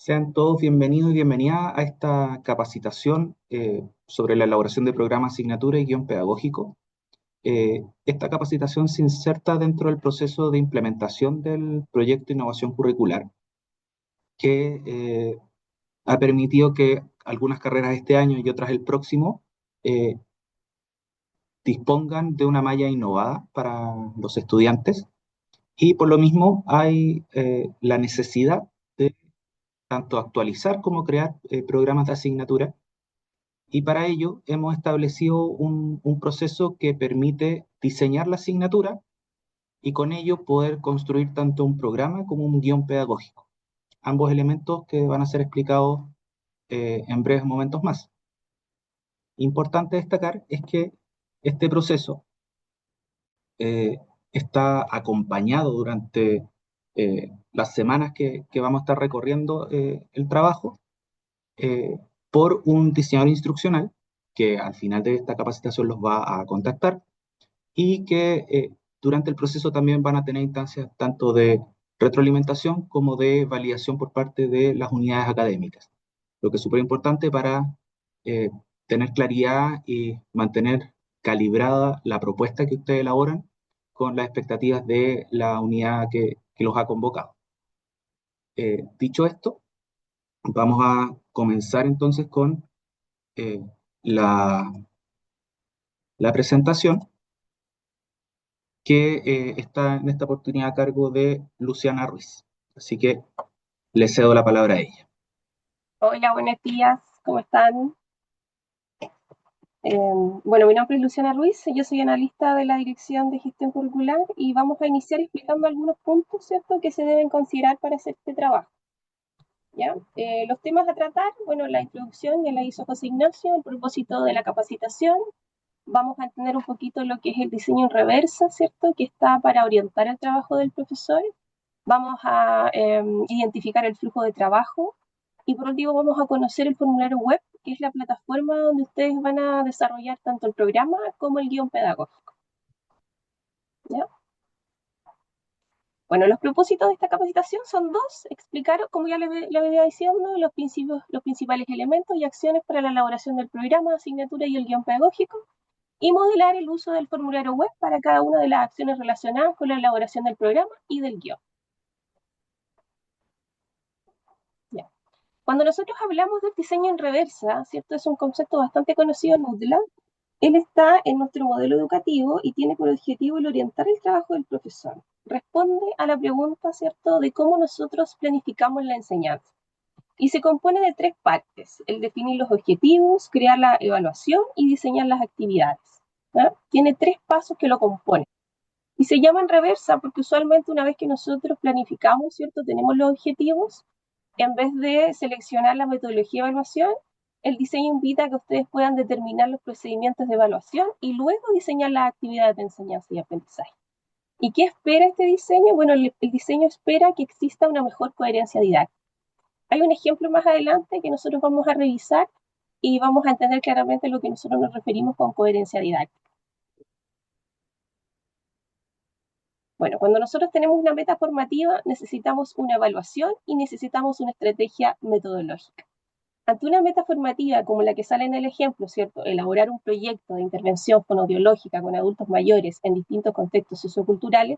Sean todos bienvenidos y bienvenidas a esta capacitación sobre la elaboración de programas, asignatura y guión pedagógico. Esta capacitación se inserta dentro del proceso de implementación del proyecto de innovación curricular, que ha permitido que algunas carreras este año y otras el próximo eh, dispongan de una malla innovada para los estudiantes, y por lo mismo hay la necesidad de tanto actualizar como crear programas de asignatura. Y para ello hemos establecido un proceso que permite diseñar la asignatura y con ello poder construir tanto un programa como un guión pedagógico. Ambos elementos que van a ser explicados en breves momentos más. Importante destacar es que este proceso eh, está acompañado durante las semanas que vamos a estar recorriendo el trabajo eh, por un diseñador instruccional que al final de esta capacitación los va a contactar y que durante el proceso también van a tener instancias tanto de retroalimentación como de validación por parte de las unidades académicas, lo que es súper importante para eh, tener claridad y mantener calibrada la propuesta que ustedes elaboran con las expectativas de la unidad que los ha convocado. Dicho esto, vamos a comenzar entonces con eh, la, la presentación que está en esta oportunidad a cargo de Luciana Ruiz. Así que le cedo la palabra a ella. Hola, buenos días, ¿cómo están? Bueno, mi nombre es Luciana Ruiz, yo soy analista de la Dirección de Gestión Curricular y vamos a iniciar explicando algunos puntos, ¿cierto?, que se deben considerar para hacer este trabajo. ¿Ya? Los temas a tratar, bueno, la introducción ya la hizo José Ignacio, el propósito de la capacitación. Vamos a entender un poquito lo que es el diseño en reversa, ¿cierto?, que está para orientar el trabajo del profesor. Vamos a identificar el flujo de trabajo y por último vamos a conocer el formulario web, que es la plataforma donde ustedes van a desarrollar tanto el programa como el guión pedagógico. ¿Ya? Bueno, los propósitos de esta capacitación son dos: explicar, como ya le venía diciendo, los principales elementos y acciones para la elaboración del programa, asignatura y el guión pedagógico, y modelar el uso del formulario web para cada una de las acciones relacionadas con la elaboración del programa y del guión. ¿Ya? Cuando nosotros hablamos del diseño en reversa, ¿cierto? Es un concepto bastante conocido en Moodle. Él está en nuestro modelo educativo y tiene por objetivo el orientar el trabajo del profesor. Responde a la pregunta, ¿cierto?, de cómo nosotros planificamos la enseñanza. Y se compone de tres partes: el definir los objetivos, crear la evaluación y diseñar las actividades. ¿Ya? Tiene tres pasos que lo componen. Y se llama en reversa porque usualmente una vez que nosotros planificamos, ¿cierto?, tenemos los objetivos, en vez de seleccionar la metodología de evaluación, el diseño invita a que ustedes puedan determinar los procedimientos de evaluación y luego diseñar las actividades de enseñanza y aprendizaje. ¿Y qué espera este diseño? Bueno, el diseño espera que exista una mejor coherencia didáctica. Hay un ejemplo más adelante que nosotros vamos a revisar y vamos a entender claramente a lo que nosotros nos referimos con coherencia didáctica. Bueno, cuando nosotros tenemos una meta formativa, necesitamos una evaluación y necesitamos una estrategia metodológica. Ante una meta formativa como la que sale en el ejemplo, ¿cierto?, elaborar un proyecto de intervención fonoaudiológica con adultos mayores en distintos contextos socioculturales,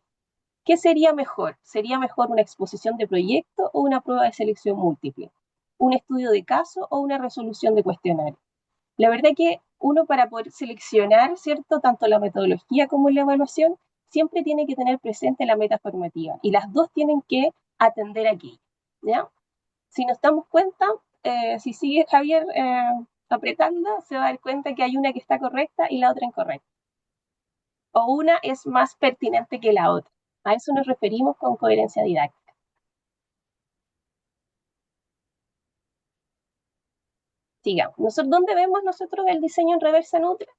¿qué sería mejor? ¿Sería mejor una exposición de proyecto o una prueba de selección múltiple? ¿Un estudio de caso o una resolución de cuestionario? La verdad que uno, para poder seleccionar, ¿cierto?, tanto la metodología como la evaluación, siempre tiene que tener presente la meta formativa y las dos tienen que atender aquí, ¿ya? Si nos damos cuenta, si sigue Javier apretando, se va a dar cuenta que hay una que está correcta y la otra incorrecta. O una es más pertinente que la otra. A eso nos referimos con coherencia didáctica. Sigamos. ¿Dónde vemos nosotros el diseño en reversa Nutra?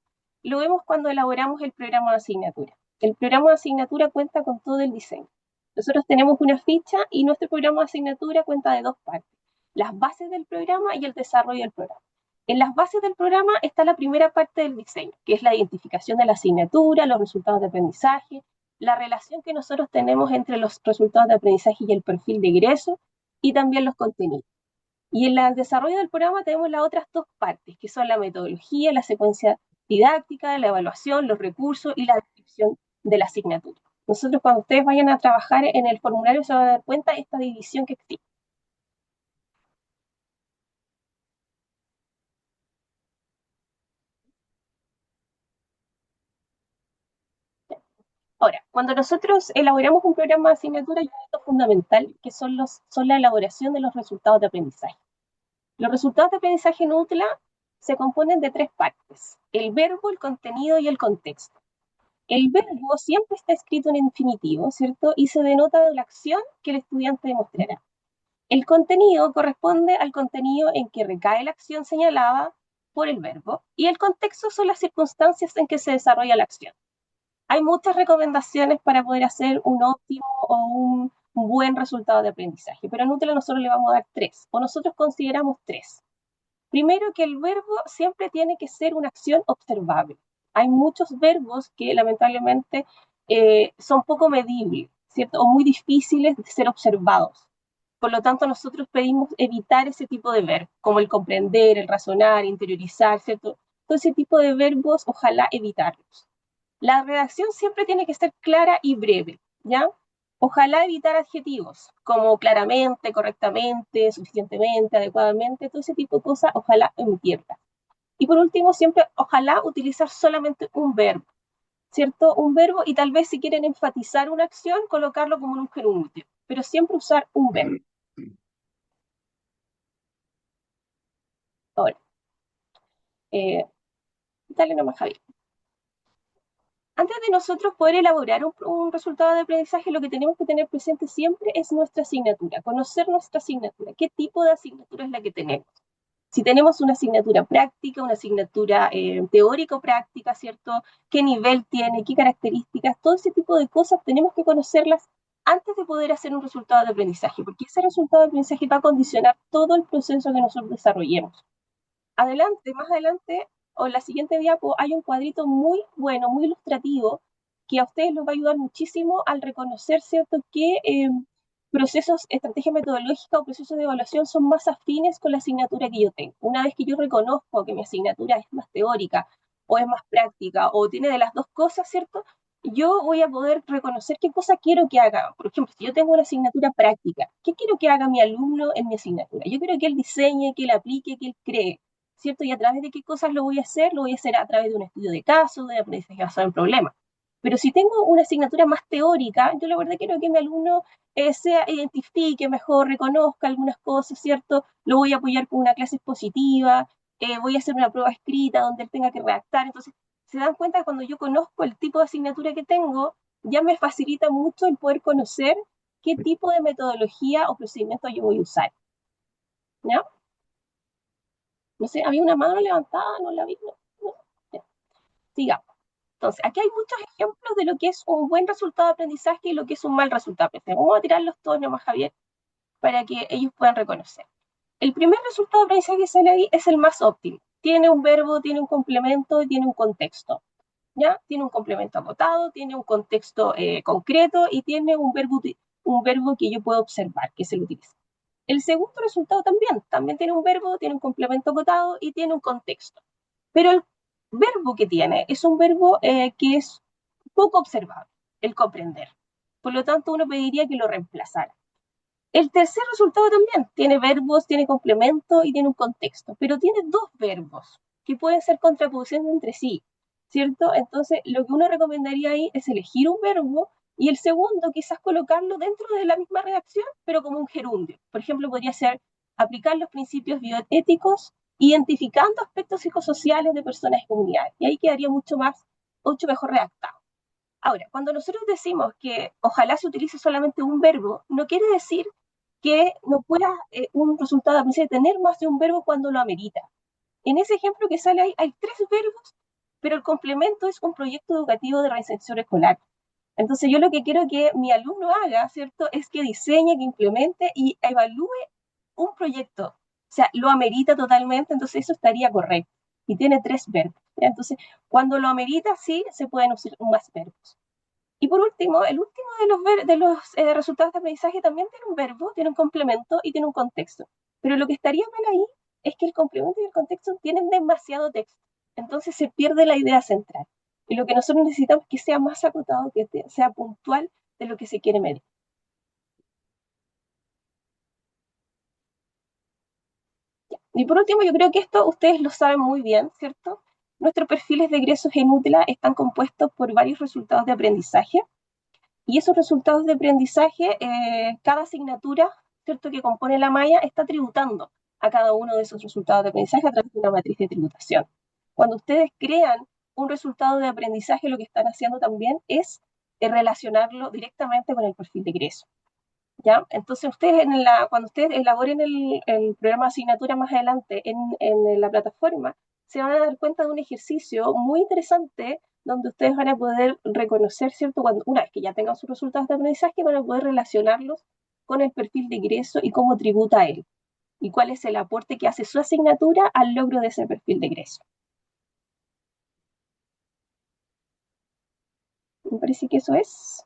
Lo vemos cuando elaboramos el programa de asignatura. El programa de asignatura cuenta con todo el diseño. Nosotros tenemos una ficha y nuestro programa de asignatura cuenta de dos partes: las bases del programa y el desarrollo del programa. En las bases del programa está la primera parte del diseño, que es la identificación de la asignatura, los resultados de aprendizaje, la relación que nosotros tenemos entre los resultados de aprendizaje y el perfil de egreso, y también los contenidos. Y en el desarrollo del programa tenemos las otras dos partes, que son la metodología, la secuencia didáctica, la evaluación, los recursos y la descripción de la asignatura. Nosotros cuando ustedes vayan a trabajar en el formulario se van a dar cuenta de esta división que existe. Ahora, cuando nosotros elaboramos un programa de asignatura, hay un hito fundamental que son la elaboración de los resultados de aprendizaje. Los resultados de aprendizaje en UTLA se componen de tres partes: el verbo, el contenido y el contexto. El verbo siempre está escrito en infinitivo, ¿cierto? Y se denota de la acción que el estudiante demostrará. El contenido corresponde al contenido en que recae la acción señalada por el verbo y el contexto son las circunstancias en que se desarrolla la acción. Hay muchas recomendaciones para poder hacer un óptimo o un buen resultado de aprendizaje, pero en UTLA nosotros le vamos a dar tres, o nosotros consideramos tres. Primero, que el verbo siempre tiene que ser una acción observable. Hay muchos verbos que lamentablemente son poco medibles, ¿cierto? O muy difíciles de ser observados. Por lo tanto, nosotros pedimos evitar ese tipo de verbos, como el comprender, el razonar, interiorizar, ¿cierto? Todo ese tipo de verbos, ojalá evitarlos. La redacción siempre tiene que ser clara y breve, ¿ya? Ojalá evitar adjetivos como claramente, correctamente, suficientemente, adecuadamente, todo ese tipo de cosas, ojalá omitirlas. Y por último, siempre, ojalá utilizar solamente un verbo, ¿cierto? Un verbo y tal vez si quieren enfatizar una acción, colocarlo como en un gerundio, pero siempre usar un verbo. Ahora, dale nomás, Javier. Antes de nosotros poder elaborar un resultado de aprendizaje, lo que tenemos que tener presente siempre es nuestra asignatura, conocer nuestra asignatura, qué tipo de asignatura es la que tenemos. Si tenemos una asignatura práctica, una asignatura teórico-práctica, ¿cierto? ¿Qué nivel tiene? ¿Qué características? Todo ese tipo de cosas tenemos que conocerlas antes de poder hacer un resultado de aprendizaje, porque ese resultado de aprendizaje va a condicionar todo el proceso que nosotros desarrollemos. Adelante, más adelante, o en la siguiente diapo, hay un cuadrito muy bueno, muy ilustrativo, que a ustedes les va a ayudar muchísimo al reconocer, ¿cierto?, qué procesos, estrategias metodológicas o procesos de evaluación son más afines con la asignatura que yo tengo. Una vez que yo reconozco que mi asignatura es más teórica o es más práctica o tiene de las dos cosas, ¿cierto? Yo voy a poder reconocer qué cosa quiero que haga. Por ejemplo, si yo tengo una asignatura práctica, ¿qué quiero que haga mi alumno en mi asignatura? Yo quiero que él diseñe, que él aplique, que él cree. ¿Cierto? ¿Y a través de qué cosas lo voy a hacer? Lo voy a hacer a través de un estudio de caso, de aprendizaje basado en problemas. Pero si tengo una asignatura más teórica, yo la verdad quiero que mi alumno identifique mejor, reconozca algunas cosas, ¿cierto? Lo voy a apoyar con una clase expositiva, voy a hacer una prueba escrita donde él tenga que redactar. Entonces, se dan cuenta que cuando yo conozco el tipo de asignatura que tengo, ya me facilita mucho el poder conocer qué tipo de metodología o procedimiento yo voy a usar. ¿Ya? No sé, había una mano levantada, no la vi. No, no. Ya. Sigamos. Entonces, aquí hay muchos ejemplos de lo que es un buen resultado de aprendizaje y lo que es un mal resultado de aprendizaje. Vamos a tirarlos todos nomás, Javier, para que ellos puedan reconocer. El primer resultado de aprendizaje que sale ahí es el más óptimo. Tiene un verbo, tiene un complemento y tiene un contexto. ¿Ya? Tiene un complemento acotado, tiene un contexto concreto y tiene un verbo que yo puedo observar, que se lo utiliza. El segundo resultado también tiene un verbo, tiene un complemento acotado y tiene un contexto. Pero el verbo que tiene es un verbo que es poco observable, el comprender. Por lo tanto, uno pediría que lo reemplazara. El tercer resultado también tiene verbos, tiene complemento y tiene un contexto, pero tiene dos verbos que pueden ser contraposiciones entre sí, ¿cierto? Entonces, lo que uno recomendaría ahí es elegir un verbo y el segundo quizás colocarlo dentro de la misma redacción, pero como un gerundio. Por ejemplo, podría ser aplicar los principios bioéticos identificando aspectos psicosociales de personas y comunidades. Y ahí quedaría mucho mejor redactado. Ahora, cuando nosotros decimos que ojalá se utilice solamente un verbo, no quiere decir que no pueda un resultado de aprendizaje tener más de un verbo cuando lo amerita. En ese ejemplo que sale ahí hay tres verbos, pero el complemento es un proyecto educativo de reinserción escolar. Entonces yo lo que quiero que mi alumno haga, ¿cierto?, es que diseñe, que implemente y evalúe un proyecto. O sea, lo amerita totalmente, entonces eso estaría correcto. Y tiene tres verbos. ¿Ya? Entonces, cuando lo amerita, sí, se pueden usar más verbos. Y por último, el último de los resultados de aprendizaje también tiene un verbo, tiene un complemento y tiene un contexto. Pero lo que estaría mal ahí es que el complemento y el contexto tienen demasiado texto. Entonces se pierde la idea central. Y lo que nosotros necesitamos es que sea más acotado, que sea puntual de lo que se quiere medir. Y por último, yo creo que esto ustedes lo saben muy bien, ¿cierto? Nuestros perfiles de egresos en UTLA están compuestos por varios resultados de aprendizaje. Y esos resultados de aprendizaje, cada asignatura, ¿cierto?, que compone la malla está tributando a cada uno de esos resultados de aprendizaje a través de una matriz de tributación. Cuando ustedes crean un resultado de aprendizaje, lo que están haciendo también es relacionarlo directamente con el perfil de ingreso. ¿Ya? Entonces, ustedes cuando ustedes elaboren el programa de asignatura más adelante en la plataforma, se van a dar cuenta de un ejercicio muy interesante donde ustedes van a poder reconocer, ¿cierto? Una vez que ya tengan sus resultados de aprendizaje, van a poder relacionarlos con el perfil de ingreso y cómo tributa a él, y cuál es el aporte que hace su asignatura al logro de ese perfil de ingreso. Me parece que eso es.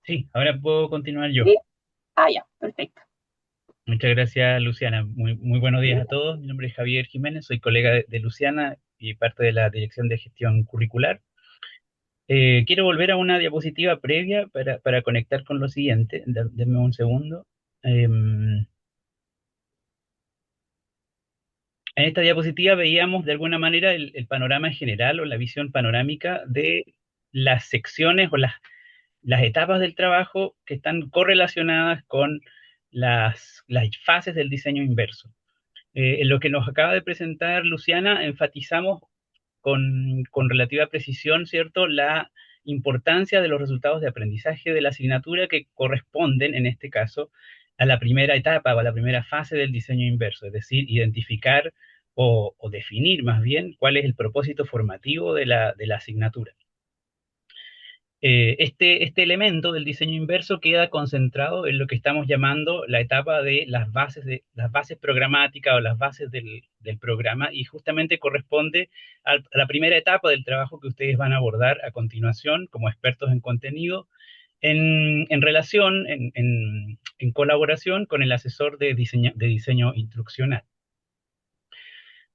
Sí, ahora puedo continuar yo. ¿Sí? Ah, ya, perfecto. Muchas gracias, Luciana. Muy buenos días a todos. Mi nombre es Javier Jiménez, soy colega de Luciana y parte de la Dirección de Gestión Curricular. Quiero volver a una diapositiva previa para conectar con lo siguiente. Denme un segundo. En esta diapositiva veíamos de alguna manera el panorama general o la visión panorámica de las secciones o las etapas del trabajo que están correlacionadas con las fases del diseño inverso. En lo que nos acaba de presentar Luciana, enfatizamos con relativa precisión, ¿cierto?, la importancia de los resultados de aprendizaje de la asignatura que corresponden, en este caso, a la primera etapa o a la primera fase del diseño inverso, es decir, identificar o definir más bien cuál es el propósito formativo de la asignatura. Este elemento del diseño inverso queda concentrado en lo que estamos llamando la etapa de las bases programáticas o las bases del programa, y justamente corresponde a la primera etapa del trabajo que ustedes van a abordar a continuación como expertos en contenido, en relación, en colaboración con el asesor de diseño instruccional.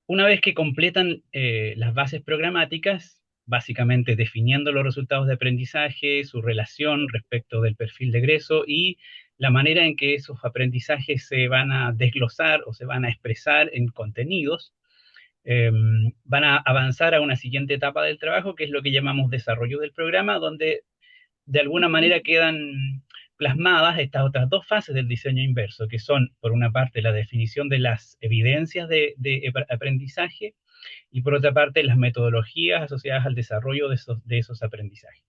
Una vez que completan las bases programáticas, básicamente definiendo los resultados de aprendizaje, su relación respecto del perfil de egreso y la manera en que esos aprendizajes se van a desglosar o se van a expresar en contenidos, van a avanzar a una siguiente etapa del trabajo, que es lo que llamamos desarrollo del programa, donde de alguna manera quedan plasmadas estas otras dos fases del diseño inverso, que son, por una parte, la definición de las evidencias de aprendizaje y, por otra parte, las metodologías asociadas al desarrollo de esos aprendizajes.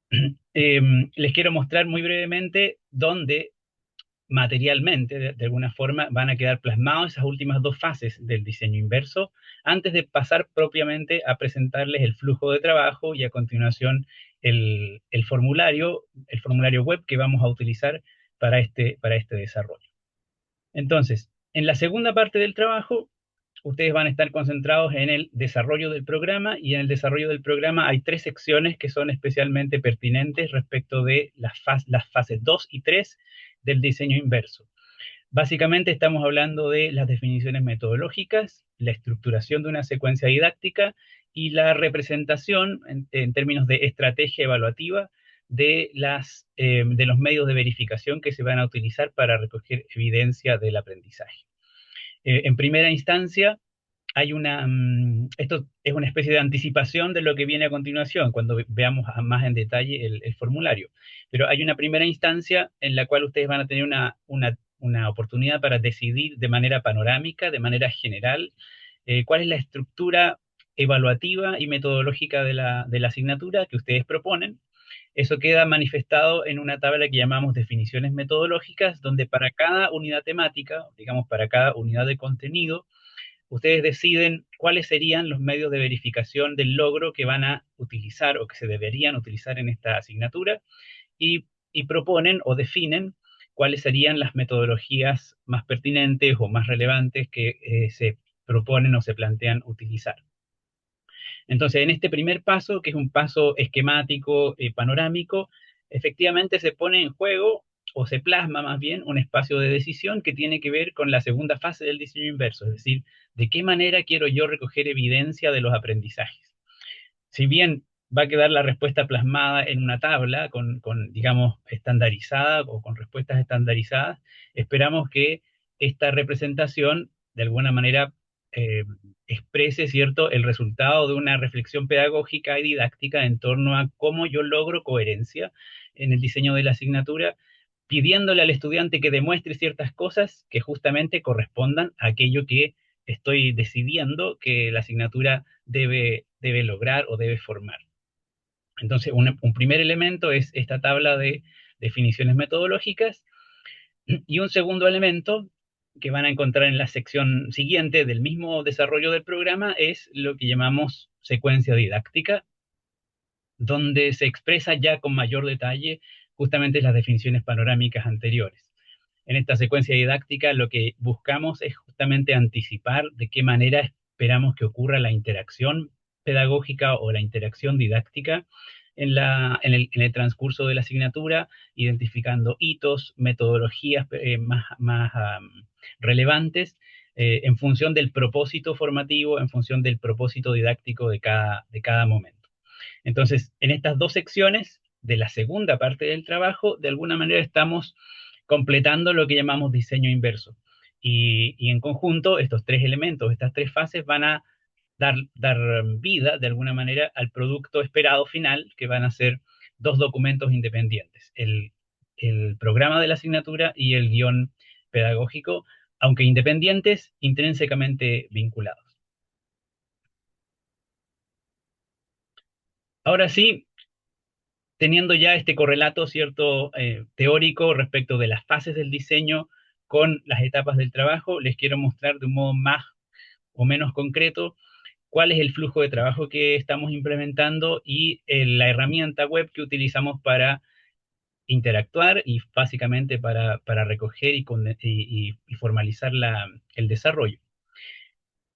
Les quiero mostrar muy brevemente dónde materialmente, de alguna forma, van a quedar plasmadas esas últimas dos fases del diseño inverso, antes de pasar propiamente a presentarles el flujo de trabajo y a continuación el formulario web que vamos a utilizar para este desarrollo. Entonces, en la segunda parte del trabajo, ustedes van a estar concentrados en el desarrollo del programa, y en el desarrollo del programa hay tres secciones que son especialmente pertinentes respecto de las fases 2 y 3 del diseño inverso. Básicamente estamos hablando de las definiciones metodológicas, la estructuración de una secuencia didáctica y la representación en términos de estrategia evaluativa de los medios de verificación que se van a utilizar para recoger evidencia del aprendizaje. En primera instancia, esto es una especie de anticipación de lo que viene a continuación, cuando veamos más en detalle el formulario. Pero hay una primera instancia en la cual ustedes van a tener una oportunidad para decidir de manera panorámica, de manera general, cuál es la estructura evaluativa y metodológica de la asignatura que ustedes proponen. Eso queda manifestado en una tabla que llamamos definiciones metodológicas, donde para cada unidad temática, digamos para cada unidad de contenido, ustedes deciden cuáles serían los medios de verificación del logro que van a utilizar o que se deberían utilizar en esta asignatura, y proponen o definen cuáles serían las metodologías más pertinentes o más relevantes que se proponen o se plantean utilizar. Entonces, en este primer paso, que es un paso esquemático, panorámico, efectivamente se pone en juego o se plasma más bien un espacio de decisión que tiene que ver con la segunda fase del diseño inverso, es decir, de qué manera quiero yo recoger evidencia de los aprendizajes. Si bien va a quedar la respuesta plasmada en una tabla digamos, estandarizada o con respuestas estandarizadas, esperamos que esta representación de alguna manera exprese, ¿cierto?, el resultado de una reflexión pedagógica y didáctica en torno a cómo yo logro coherencia en el diseño de la asignatura, pidiéndole al estudiante que demuestre ciertas cosas que justamente correspondan a aquello que estoy decidiendo que la asignatura debe lograr o debe formar. Entonces, un primer elemento es esta tabla de definiciones metodológicas, y un segundo elemento que van a encontrar en la sección siguiente del mismo desarrollo del programa es lo que llamamos secuencia didáctica, donde se expresa ya con mayor detalle justamente las definiciones panorámicas anteriores. En esta secuencia didáctica lo que buscamos es justamente anticipar de qué manera esperamos que ocurra la interacción pedagógica o la interacción didáctica en el transcurso de la asignatura, identificando hitos, metodologías más relevantes en función del propósito formativo, en función del propósito didáctico de cada momento. Entonces, en estas dos secciones de la segunda parte del trabajo, de alguna manera estamos completando lo que llamamos diseño inverso. Y en conjunto, estos tres elementos, estas tres fases van a dar vida, de alguna manera, al producto esperado final, que van a ser dos documentos independientes, el programa de la asignatura y el guión pedagógico, aunque independientes, intrínsecamente vinculados. Ahora sí, teniendo ya este correlato, cierto, teórico respecto de las fases del diseño con las etapas del trabajo, les quiero mostrar de un modo más o menos concreto cuál es el flujo de trabajo que estamos implementando y la herramienta web que utilizamos para interactuar y básicamente para recoger y formalizar el desarrollo.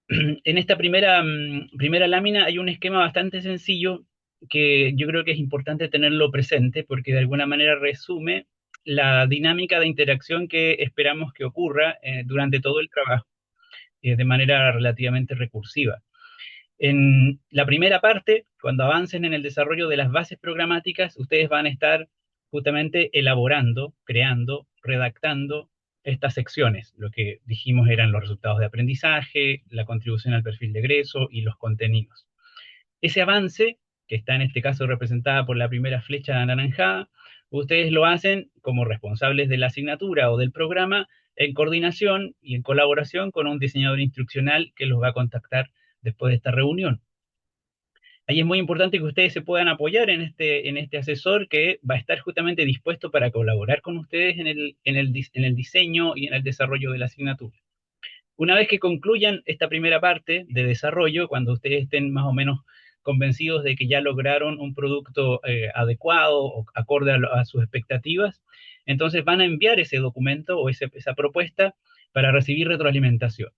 En esta primera lámina hay un esquema bastante sencillo que yo creo que es importante tenerlo presente porque de alguna manera resume la dinámica de interacción que esperamos que ocurra durante todo el trabajo de manera relativamente recursiva. En la primera parte, cuando avancen en el desarrollo de las bases programáticas, ustedes van a estar justamente elaborando, creando, redactando estas secciones. Lo que dijimos eran los resultados de aprendizaje, la contribución al perfil de egreso y los contenidos. Ese avance, que está en este caso representada por la primera flecha anaranjada, ustedes lo hacen como responsables de la asignatura o del programa en coordinación y en colaboración con un diseñador instruccional que los va a contactar después de esta reunión. Ahí es muy importante que ustedes se puedan apoyar en este asesor que va a estar justamente dispuesto para colaborar con ustedes en el diseño y en el desarrollo de la asignatura. Una vez que concluyan esta primera parte de desarrollo, cuando ustedes estén más o menos convencidos de que ya lograron un producto adecuado o acorde a sus expectativas, entonces van a enviar ese documento o esa propuesta para recibir retroalimentación.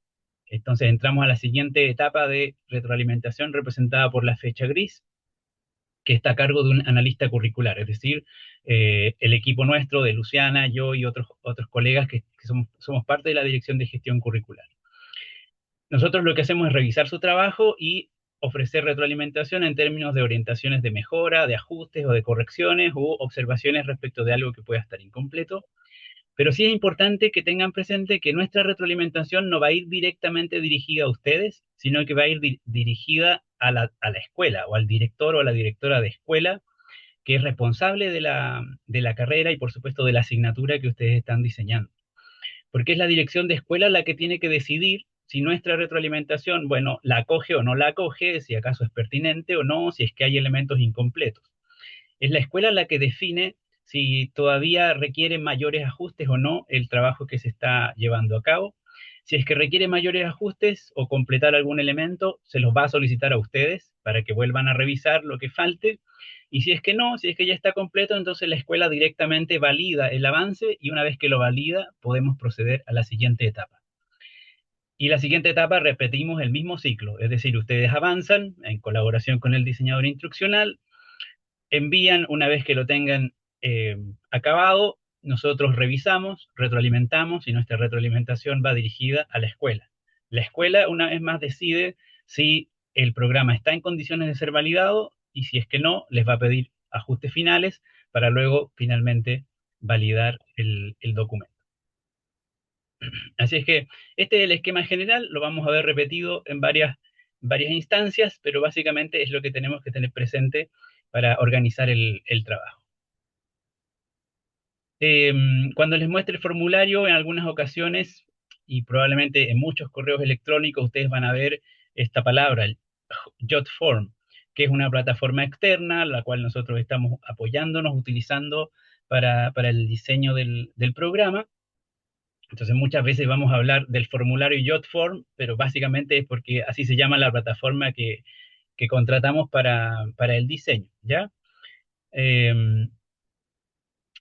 Entonces entramos a la siguiente etapa de retroalimentación representada por la fecha gris, que está a cargo de un analista curricular, es decir, el equipo nuestro de Luciana, yo y otros colegas que somos parte de la Dirección de Gestión Curricular. Nosotros lo que hacemos es revisar su trabajo y ofrecer retroalimentación en términos de orientaciones de mejora, de ajustes o de correcciones u observaciones respecto de algo que pueda estar incompleto. Pero sí es importante que tengan presente que nuestra retroalimentación no va a ir directamente dirigida a ustedes, sino que va a ir dirigida a la escuela o al director o a la directora de escuela, que es responsable de la carrera y por supuesto de la asignatura que ustedes están diseñando. Porque es la dirección de escuela la que tiene que decidir si nuestra retroalimentación, bueno, la acoge o no la acoge, si acaso es pertinente o no, si es que hay elementos incompletos. Es la escuela la que define si todavía requiere mayores ajustes o no el trabajo que se está llevando a cabo. Si es que requiere mayores ajustes o completar algún elemento, se los va a solicitar a ustedes para que vuelvan a revisar lo que falte. Y si es que no, si es que ya está completo, entonces la escuela directamente valida el avance y una vez que lo valida, podemos proceder a la siguiente etapa. Y la siguiente etapa repetimos el mismo ciclo, es decir, ustedes avanzan en colaboración con el diseñador instruccional, envían una vez que lo tengan acabado, nosotros revisamos, retroalimentamos y nuestra retroalimentación va dirigida a la escuela. La escuela, una vez más, decide si el programa está en condiciones de ser validado y si es que no, les va a pedir ajustes finales para luego finalmente validar el documento. Así es que este es el esquema general, lo vamos a ver repetido en varias instancias, pero básicamente es lo que tenemos que tener presente para organizar el trabajo. Cuando les muestre el formulario, en algunas ocasiones, y probablemente en muchos correos electrónicos, ustedes van a ver esta palabra, el JotForm, que es una plataforma externa, la cual nosotros estamos apoyándonos, utilizando para el diseño del programa. Entonces muchas veces vamos a hablar del formulario JotForm, pero básicamente es porque así se llama la plataforma que contratamos para el diseño, ¿ya?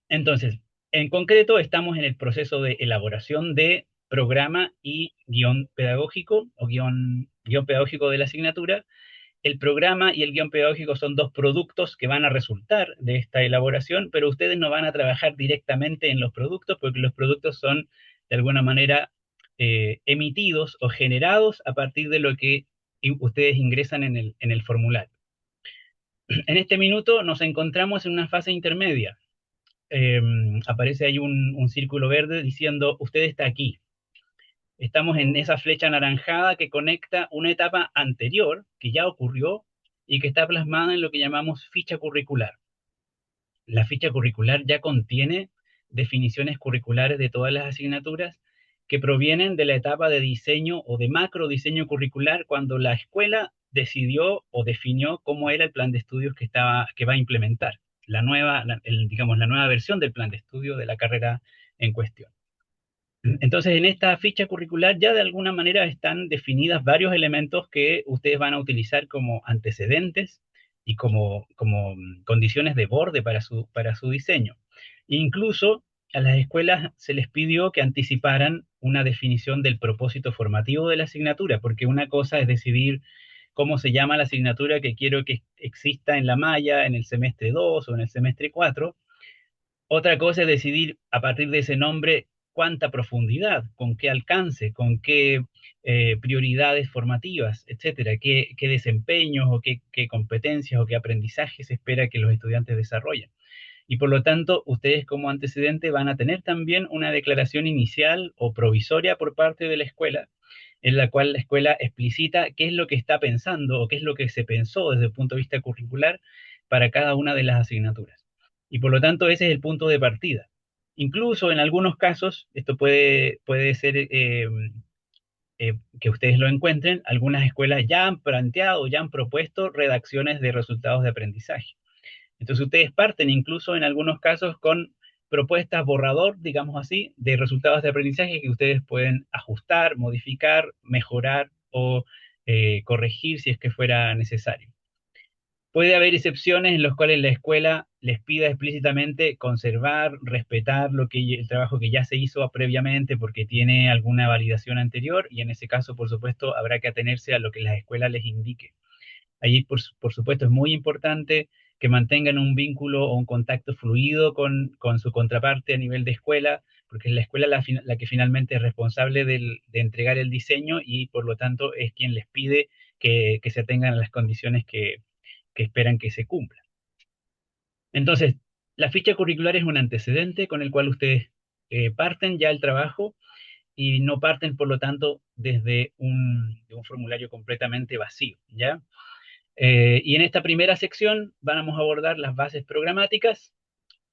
Entonces, en concreto, estamos en el proceso de elaboración de programa y guión pedagógico o guión pedagógico de la asignatura. El programa y el guión pedagógico son dos productos que van a resultar de esta elaboración, pero ustedes no van a trabajar directamente en los productos porque los productos son de alguna manera emitidos o generados a partir de lo que ustedes ingresan en el formulario. En este minuto nos encontramos en una fase intermedia. Aparece ahí un círculo verde diciendo, usted está aquí. Estamos en esa flecha anaranjada que conecta una etapa anterior, que ya ocurrió, y que está plasmada en lo que llamamos ficha curricular. La ficha curricular ya contiene definiciones curriculares de todas las asignaturas que provienen de la etapa de diseño o de macro diseño curricular cuando la escuela decidió o definió cómo era el plan de estudios que va a implementar, digamos, la nueva versión del plan de estudio de la carrera en cuestión. Entonces, en esta ficha curricular ya de alguna manera están definidas varios elementos que ustedes van a utilizar como antecedentes y como condiciones de borde para su diseño. Incluso a las escuelas se les pidió que anticiparan una definición del propósito formativo de la asignatura, porque una cosa es decidir cómo se llama la asignatura que quiero que exista en la malla en el semestre 2 o en el semestre 4. Otra cosa es decidir a partir de ese nombre cuánta profundidad, con qué alcance, con qué prioridades formativas, etcétera, qué desempeños o qué competencias o qué aprendizajes se espera que los estudiantes desarrollen. Y por lo tanto, ustedes como antecedente van a tener también una declaración inicial o provisoria por parte de la escuela, en la cual la escuela explicita qué es lo que está pensando o qué es lo que se pensó desde el punto de vista curricular para cada una de las asignaturas. Y por lo tanto, ese es el punto de partida. Incluso en algunos casos, esto puede ser que ustedes lo encuentren, algunas escuelas ya han planteado, ya han propuesto redacciones de resultados de aprendizaje. Entonces ustedes parten incluso en algunos casos con propuestas borrador, digamos así, de resultados de aprendizaje que ustedes pueden ajustar, modificar, mejorar o corregir si es que fuera necesario. Puede haber excepciones en las cuales la escuela les pida explícitamente conservar, respetar el trabajo que ya se hizo previamente porque tiene alguna validación anterior y en ese caso, por supuesto, habrá que atenerse a lo que la escuela les indique. Allí, por supuesto, es muy importante que mantengan un vínculo o un contacto fluido con su contraparte a nivel de escuela, porque es la escuela la que finalmente es responsable de entregar el diseño y por lo tanto es quien les pide que se atengan a las condiciones que esperan que se cumplan. Entonces, la ficha curricular es un antecedente con el cual ustedes parten ya el trabajo y no parten, por lo tanto, desde de un formulario completamente vacío, ¿ya? Y en esta primera sección vamos a abordar las bases programáticas.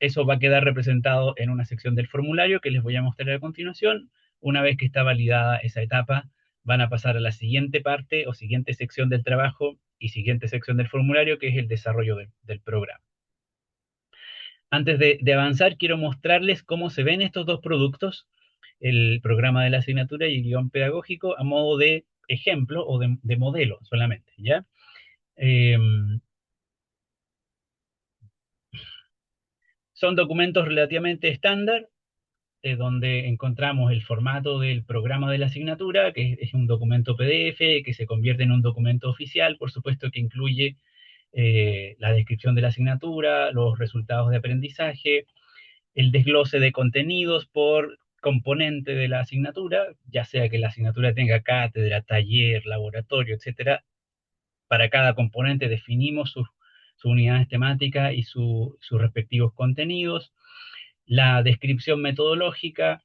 Eso va a quedar representado en una sección del formulario que les voy a mostrar a continuación. Una vez que está validada esa etapa, van a pasar a la siguiente parte o siguiente sección del trabajo y siguiente sección del formulario, que es el desarrollo del programa. Antes de avanzar, quiero mostrarles cómo se ven estos dos productos, el programa de la asignatura y el guión pedagógico, a modo de ejemplo o de modelo solamente, ¿ya? Son documentos relativamente estándar, donde encontramos el formato del programa de la asignatura, que es un documento PDF, que se convierte en un documento oficial, por supuesto que incluye la descripción de la asignatura, los resultados de aprendizaje, el desglose de contenidos por componente de la asignatura, ya sea que la asignatura tenga cátedra, taller, laboratorio, etcétera. Para cada componente definimos sus unidades temáticas y sus respectivos contenidos, la descripción metodológica,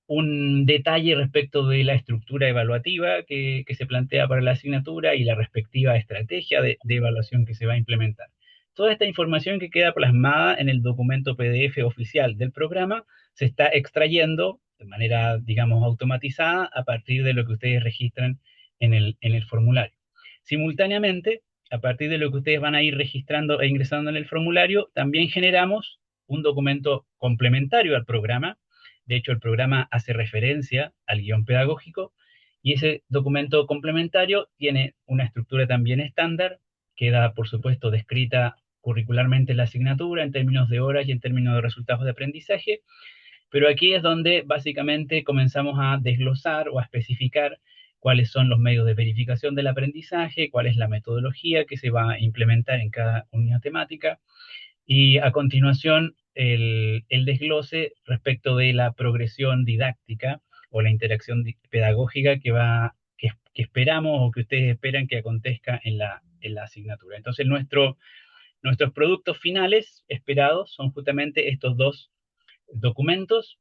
un detalle respecto de la estructura evaluativa que se plantea para la asignatura y la respectiva estrategia de evaluación que se va a implementar. Toda esta información que queda plasmada en el documento PDF oficial del programa se está extrayendo de manera, digamos, automatizada a partir de lo que ustedes registran en el formulario. Simultáneamente, a partir de lo que ustedes van a ir registrando e ingresando en el formulario, también generamos un documento complementario al programa. De hecho, el programa hace referencia al guión pedagógico y ese documento complementario tiene una estructura también estándar, queda, por supuesto, descrita curricularmente la asignatura en términos de horas y en términos de resultados de aprendizaje, pero aquí es donde básicamente comenzamos a desglosar o a especificar cuáles son los medios de verificación del aprendizaje, cuál es la metodología que se va a implementar en cada unidad temática, y a continuación el desglose respecto de la progresión didáctica o la interacción pedagógica que esperamos o que ustedes esperan que acontezca en la asignatura. Entonces, nuestros productos finales esperados son justamente estos dos documentos,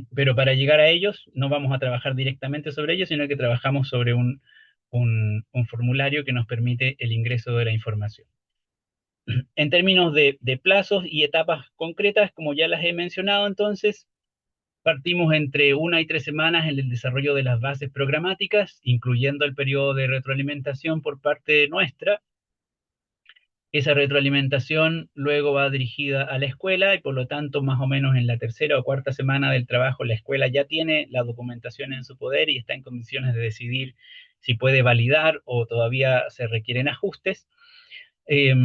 pero para llegar a ellos no vamos a trabajar directamente sobre ellos, sino que trabajamos sobre un formulario que nos permite el ingreso de la información. En términos de plazos y etapas concretas, como ya las he mencionado, entonces, partimos entre 1 y 3 semanas en el desarrollo de las bases programáticas, incluyendo el periodo de retroalimentación por parte nuestra. Esa retroalimentación luego va dirigida a la escuela y por lo tanto, más o menos en la tercera o cuarta semana del trabajo, la escuela ya tiene la documentación en su poder y está en condiciones de decidir si puede validar o todavía se requieren ajustes. Eh,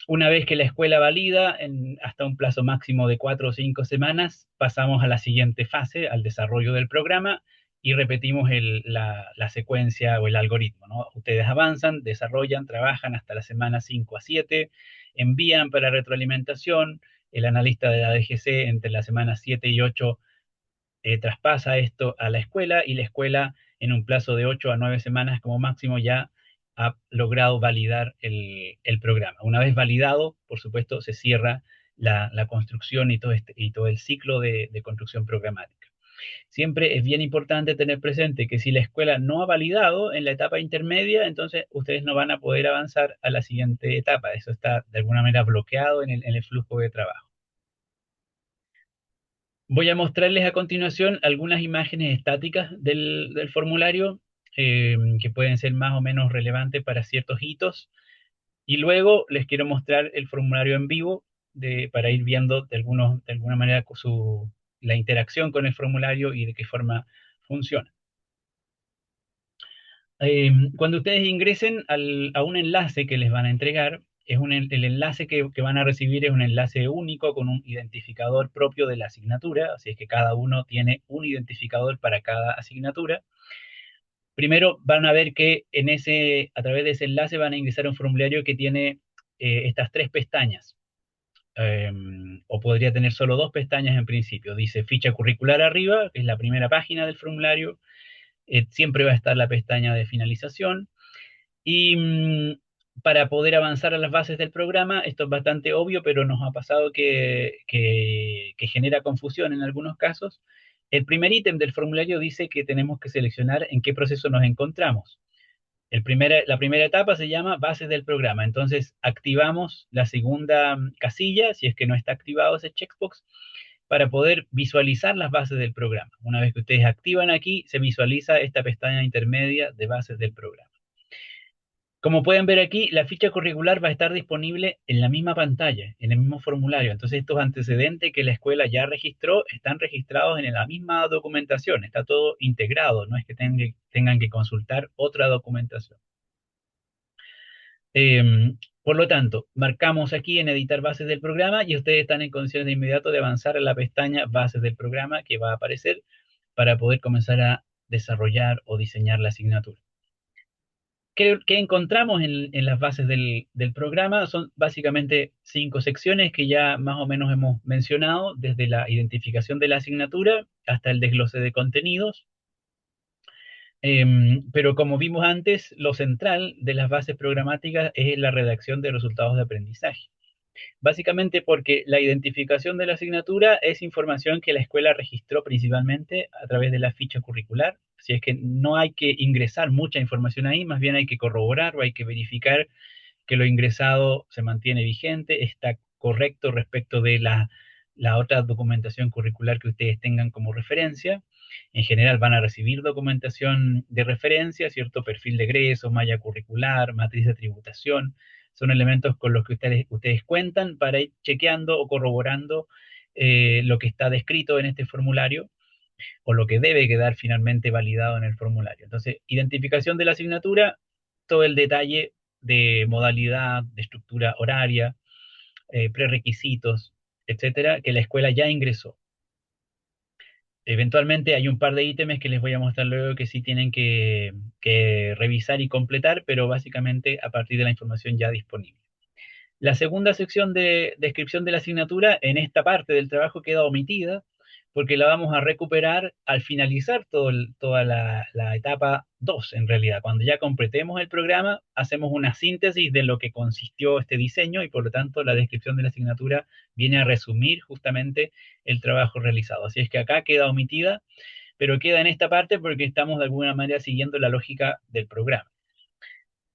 una vez que la escuela valida, hasta un plazo máximo de 4 o 5 semanas, pasamos a la siguiente fase, al desarrollo del programa, y repetimos la secuencia o el algoritmo, ¿no? Ustedes avanzan, desarrollan, trabajan hasta la semana 5 a 7, envían para retroalimentación, el analista de la DGC entre las semanas 7 y 8 traspasa esto a la escuela y la escuela en un plazo de 8 a 9 semanas como máximo ya ha logrado validar el programa. Una vez validado, por supuesto, se cierra la construcción y todo el ciclo de construcción programática. Siempre es bien importante tener presente que si la escuela no ha validado en la etapa intermedia, entonces ustedes no van a poder avanzar a la siguiente etapa. Eso está de alguna manera bloqueado en el flujo de trabajo. Voy a mostrarles a continuación algunas imágenes estáticas del formulario que pueden ser más o menos relevantes para ciertos hitos. Y luego les quiero mostrar el formulario en vivo para ir viendo de alguna manera la interacción con el formulario y de qué forma funciona. Cuando ustedes ingresen a un enlace que les van a entregar, el enlace que van a recibir es un enlace único con un identificador propio de la asignatura, así es que cada uno tiene un identificador para cada asignatura. Primero van a ver que a través de ese enlace van a ingresar a un formulario que tiene estas 3 pestañas, o podría tener solo 2 pestañas en principio. Dice ficha curricular arriba, que es la primera página del formulario. Siempre va a estar la pestaña de finalización. Y para poder avanzar a las bases del programa, esto es bastante obvio, pero nos ha pasado que genera confusión en algunos casos. El primer ítem del formulario dice que tenemos que seleccionar en qué proceso nos encontramos. La primera etapa se llama bases del programa. Entonces activamos la segunda casilla, si es que no está activado ese checkbox, para poder visualizar las bases del programa. Una vez que ustedes activan aquí, se visualiza esta pestaña intermedia de bases del programa. Como pueden ver aquí, la ficha curricular va a estar disponible en la misma pantalla, en el mismo formulario. Entonces, estos antecedentes que la escuela ya registró están registrados en la misma documentación. Está todo integrado, no es que tengan que consultar otra documentación. Por lo tanto, marcamos aquí en editar bases del programa y ustedes están en condiciones de inmediato de avanzar a la pestaña bases del programa que va a aparecer para poder comenzar a desarrollar o diseñar la asignatura. ¿Qué encontramos en las bases del programa? Son básicamente 5 secciones que ya más o menos hemos mencionado, desde la identificación de la asignatura hasta el desglose de contenidos. Pero como vimos antes, lo central de las bases programáticas es la redacción de resultados de aprendizaje. Básicamente porque la identificación de la asignatura es información que la escuela registró principalmente a través de la ficha curricular. Si es que no hay que ingresar mucha información ahí, más bien hay que corroborar o hay que verificar que lo ingresado se mantiene vigente, está correcto respecto de la otra documentación curricular que ustedes tengan como referencia. En general van a recibir documentación de referencia, cierto perfil de egreso, malla curricular, matriz de tributación. Son elementos con los que ustedes cuentan para ir chequeando o corroborando lo que está descrito en este formulario o lo que debe quedar finalmente validado en el formulario. Entonces, identificación de la asignatura, todo el detalle de modalidad, de estructura horaria, prerequisitos, etcétera, que la escuela ya ingresó. Eventualmente hay un par de ítems que les voy a mostrar luego que sí tienen que revisar y completar, pero básicamente a partir de la información ya disponible. La segunda sección de descripción de la asignatura en esta parte del trabajo queda omitida porque la vamos a recuperar al finalizar toda la etapa 2 en realidad. Cuando ya completemos el programa, hacemos una síntesis de lo que consistió este diseño y por lo tanto la descripción de la asignatura viene a resumir justamente el trabajo realizado. Así es que acá queda omitida, pero queda en esta parte porque estamos de alguna manera siguiendo la lógica del programa.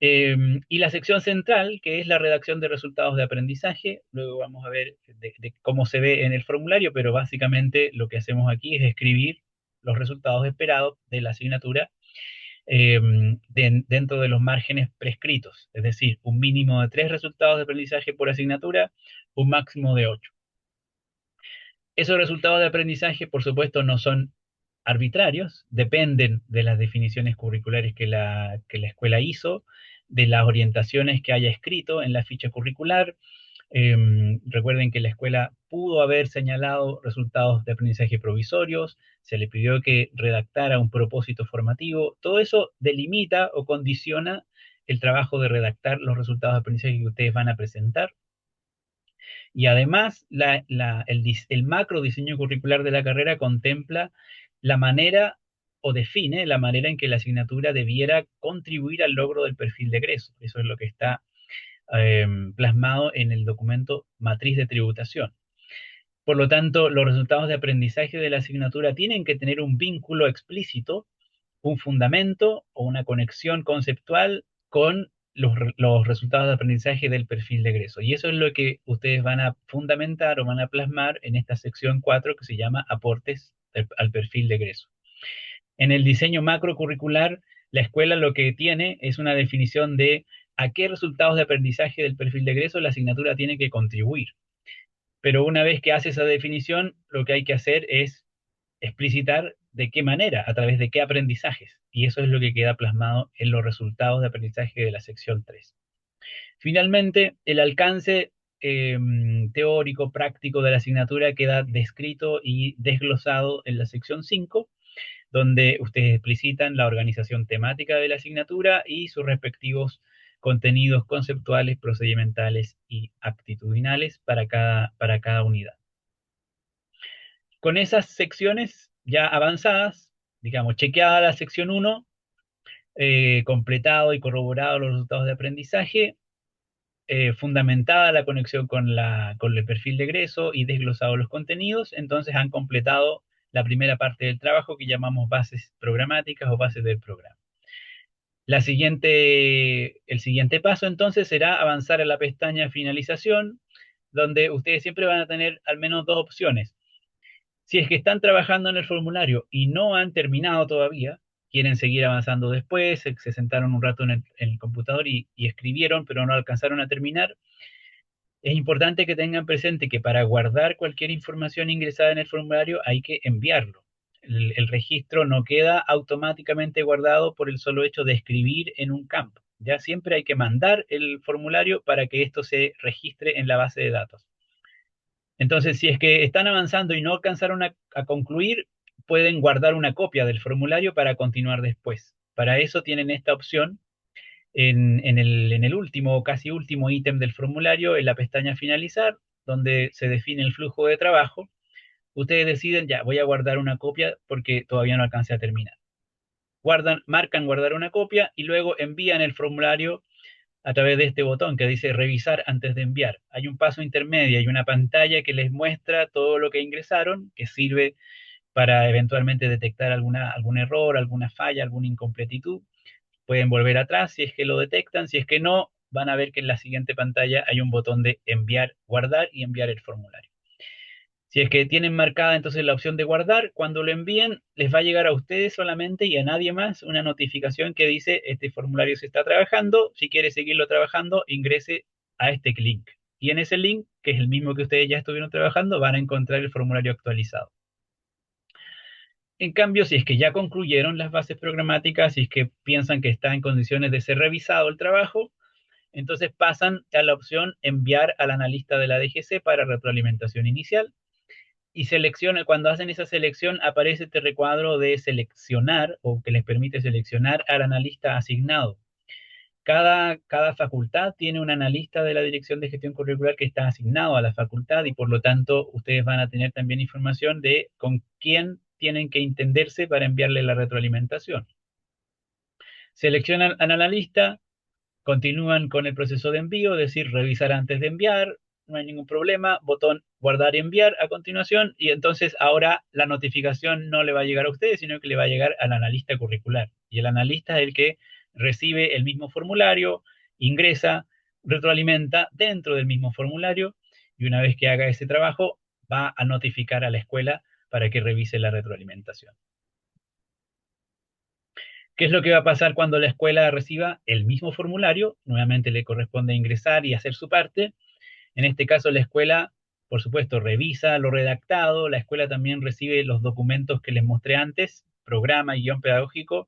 Y la sección central, que es la redacción de resultados de aprendizaje, luego vamos a ver de cómo se ve en el formulario, pero básicamente lo que hacemos aquí es escribir los resultados esperados de la asignatura dentro de los márgenes prescritos, es decir, un mínimo de 3 resultados de aprendizaje por asignatura, un máximo de 8. Esos resultados de aprendizaje, por supuesto, no son arbitrarios, dependen de las definiciones curriculares que la escuela hizo, de las orientaciones que haya escrito en la ficha curricular. Recuerden que la escuela pudo haber señalado resultados de aprendizaje provisorios, se le pidió que redactara un propósito formativo. Todo eso delimita o condiciona el trabajo de redactar los resultados de aprendizaje que ustedes van a presentar. Y además, el macro diseño curricular de la carrera contempla la manera o define la manera en que la asignatura debiera contribuir al logro del perfil de egreso. Eso es lo que está plasmado en el documento Matriz de Tributación. Por lo tanto, los resultados de aprendizaje de la asignatura tienen que tener un vínculo explícito, un fundamento o una conexión conceptual con los resultados de aprendizaje del perfil de egreso. Y eso es lo que ustedes van a fundamentar o van a plasmar en esta sección 4 que se llama aportes al perfil de egreso. En el diseño macrocurricular, la escuela lo que tiene es una definición de a qué resultados de aprendizaje del perfil de egreso la asignatura tiene que contribuir. Pero una vez que hace esa definición, lo que hay que hacer es explicitar de qué manera, a través de qué aprendizajes. Y eso es lo que queda plasmado en los resultados de aprendizaje de la sección 3. Finalmente, el alcance teórico, práctico de la asignatura queda descrito y desglosado en la sección 5, donde ustedes explicitan la organización temática de la asignatura y sus respectivos contenidos conceptuales, procedimentales y actitudinales para cada unidad. Con esas secciones ya avanzadas, digamos, chequeada la sección 1, completado y corroborado los resultados de aprendizaje, fundamentada la conexión con el perfil de egreso y desglosado los contenidos, entonces han completado la primera parte del trabajo que llamamos bases programáticas o bases del programa. El siguiente paso entonces será avanzar a la pestaña finalización, donde ustedes siempre van a tener al menos 2 opciones. Si es que están trabajando en el formulario y no han terminado todavía, quieren seguir avanzando después, se sentaron un rato en el computador y escribieron, pero no alcanzaron a terminar, es importante que tengan presente que para guardar cualquier información ingresada en el formulario hay que enviarlo. El registro no queda automáticamente guardado por el solo hecho de escribir en un campo. Ya siempre hay que mandar el formulario para que esto se registre en la base de datos. Entonces, si es que están avanzando y no alcanzaron a concluir, pueden guardar una copia del formulario para continuar después. Para eso tienen esta opción En el último o casi último ítem del formulario, en la pestaña finalizar, donde se define el flujo de trabajo, ustedes deciden, ya, voy a guardar una copia porque todavía no alcancé a terminar. Marcan guardar una copia y luego envían el formulario a través de este botón que dice revisar antes de enviar. Hay un paso intermedio y una pantalla que les muestra todo lo que ingresaron, que sirve para eventualmente detectar algún error, alguna falla, alguna incompletitud. Pueden volver atrás si es que lo detectan, si es que no, van a ver que en la siguiente pantalla hay un botón de enviar, guardar y enviar el formulario. Si es que tienen marcada entonces la opción de guardar, cuando lo envíen les va a llegar a ustedes solamente y a nadie más una notificación que dice este formulario se está trabajando, si quiere seguirlo trabajando ingrese a este link. Y en ese link, que es el mismo que ustedes ya estuvieron trabajando, van a encontrar el formulario actualizado. En cambio, si es que ya concluyeron las bases programáticas, si es que piensan que está en condiciones de ser revisado el trabajo, entonces pasan a la opción enviar al analista de la DGC para retroalimentación inicial y selecciona, cuando hacen esa selección aparece este recuadro de seleccionar o que les permite seleccionar al analista asignado. Cada facultad tiene un analista de la Dirección de Gestión Curricular que está asignado a la facultad y por lo tanto ustedes van a tener también información de con quién tienen que entenderse para enviarle la retroalimentación. Seleccionan al analista, continúan con el proceso de envío, es decir, revisar antes de enviar, no hay ningún problema, botón guardar y enviar a continuación, y entonces ahora la notificación no le va a llegar a ustedes, sino que le va a llegar al analista curricular. Y el analista es el que recibe el mismo formulario, ingresa, retroalimenta dentro del mismo formulario, y una vez que haga ese trabajo, va a notificar a la escuela para que revise la retroalimentación. ¿Qué es lo que va a pasar cuando la escuela reciba el mismo formulario? Nuevamente le corresponde ingresar y hacer su parte. En este caso, la escuela, por supuesto, revisa lo redactado. La escuela también recibe los documentos que les mostré antes, programa y guión pedagógico,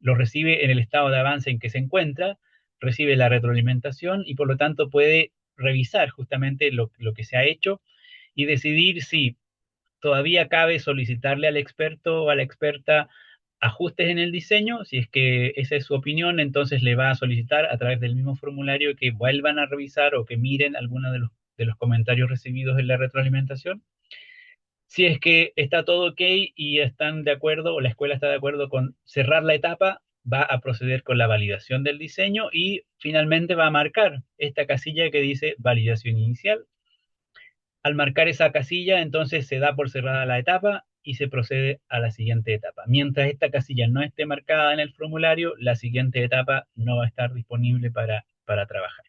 los recibe en el estado de avance en que se encuentra, recibe la retroalimentación y por lo tanto puede revisar justamente lo que se ha hecho y decidir si todavía cabe solicitarle al experto o a la experta ajustes en el diseño. Si es que esa es su opinión, entonces le va a solicitar a través del mismo formulario que vuelvan a revisar o que miren algunos de los comentarios recibidos en la retroalimentación. Si es que está todo ok y están de acuerdo o la escuela está de acuerdo con cerrar la etapa, va a proceder con la validación del diseño y finalmente va a marcar esta casilla que dice validación inicial. Al marcar esa casilla, entonces se da por cerrada la etapa y se procede a la siguiente etapa. Mientras esta casilla no esté marcada en el formulario, la siguiente etapa no va a estar disponible para trabajar.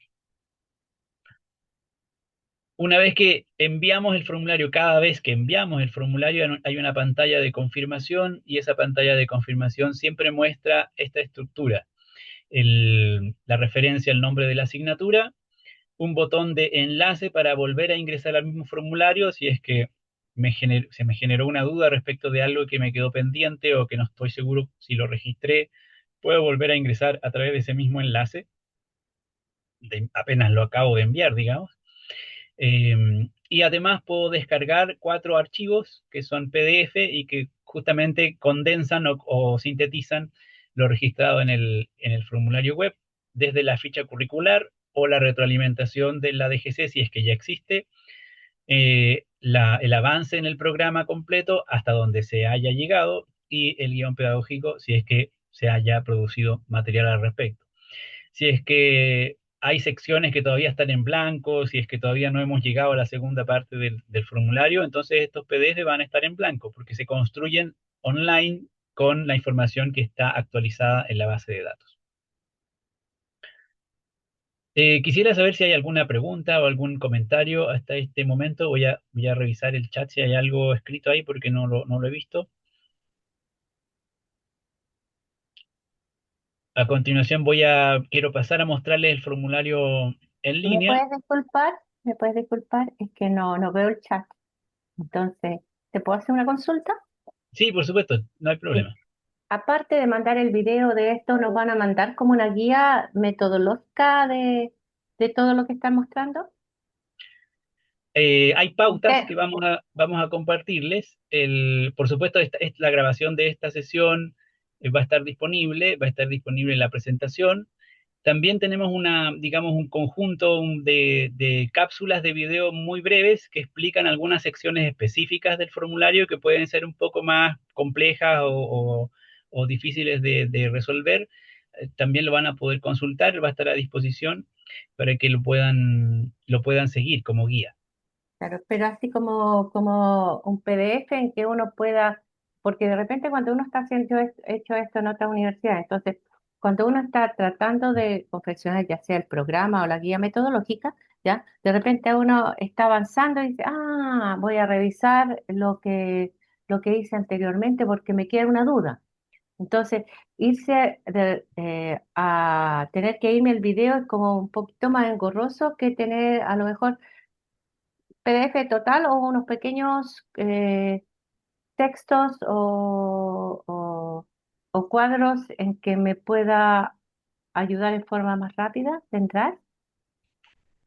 Una vez que enviamos el formulario, cada vez que enviamos el formulario hay una pantalla de confirmación y esa pantalla de confirmación siempre muestra esta estructura. La referencia al nombre de la asignatura, un botón de enlace para volver a ingresar al mismo formulario si es que se me generó una duda respecto de algo que me quedó pendiente o que no estoy seguro si lo registré, puedo volver a ingresar a través de ese mismo enlace, apenas lo acabo de enviar, digamos. Y además puedo descargar 4 archivos que son PDF y que justamente condensan o sintetizan lo registrado en el formulario web desde la ficha curricular o la retroalimentación de la DGC si es que ya existe, el avance en el programa completo hasta donde se haya llegado y el guión pedagógico si es que se haya producido material al respecto. Si es que hay secciones que todavía están en blanco, si es que todavía no hemos llegado a la segunda parte del formulario, entonces estos PDF van a estar en blanco porque se construyen online con la información que está actualizada en la base de datos. Quisiera saber si hay alguna pregunta o algún comentario hasta este momento. Voy a revisar el chat si hay algo escrito ahí porque no lo he visto. A continuación quiero pasar a mostrarles el formulario en ¿Me línea. puedes disculpar? ¿Me puedes disculpar? Es que no veo el chat. Entonces, ¿te puedo hacer una consulta? Sí, por supuesto, no hay Sí. problema. Aparte de mandar el video de esto, ¿nos van a mandar como una guía metodológica de todo lo que están mostrando? Hay pautas Usted, que vamos a compartirles. Por supuesto, la grabación de esta sesión va a estar disponible en la presentación. También tenemos digamos, un conjunto de cápsulas de video muy breves que explican algunas secciones específicas del formulario que pueden ser un poco más complejas o difíciles de resolver. También lo van a poder consultar, va a estar a disposición para que lo puedan seguir como guía. Claro, pero así como un PDF en que uno pueda, porque de repente cuando uno está haciendo hecho esto en otra universidad, entonces cuando uno está tratando de confeccionar ya sea el programa o la guía metodológica, ya, de repente uno está avanzando y dice, voy a revisar lo que hice anteriormente porque me queda una duda. Entonces, a tener que irme al video es como un poquito más engorroso que tener a lo mejor PDF total o unos pequeños textos o cuadros en que me pueda ayudar en forma más rápida de entrar.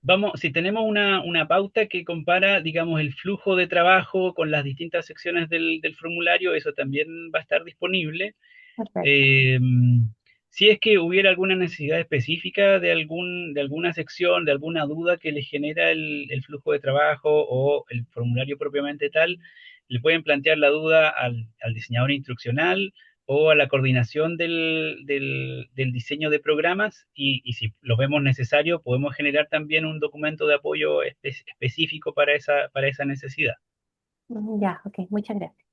Vamos, si tenemos una pauta que compara, digamos, el flujo de trabajo con las distintas secciones del formulario, eso también va a estar disponible. Perfecto. Eh, si es que hubiera alguna necesidad específica de alguna sección, de alguna duda que les genera el flujo de trabajo o el formulario propiamente tal, le pueden plantear la duda al diseñador instruccional o a la coordinación del diseño de programas y si lo vemos necesario, podemos generar también un documento de apoyo específico para esa necesidad. Ya, ok, muchas gracias.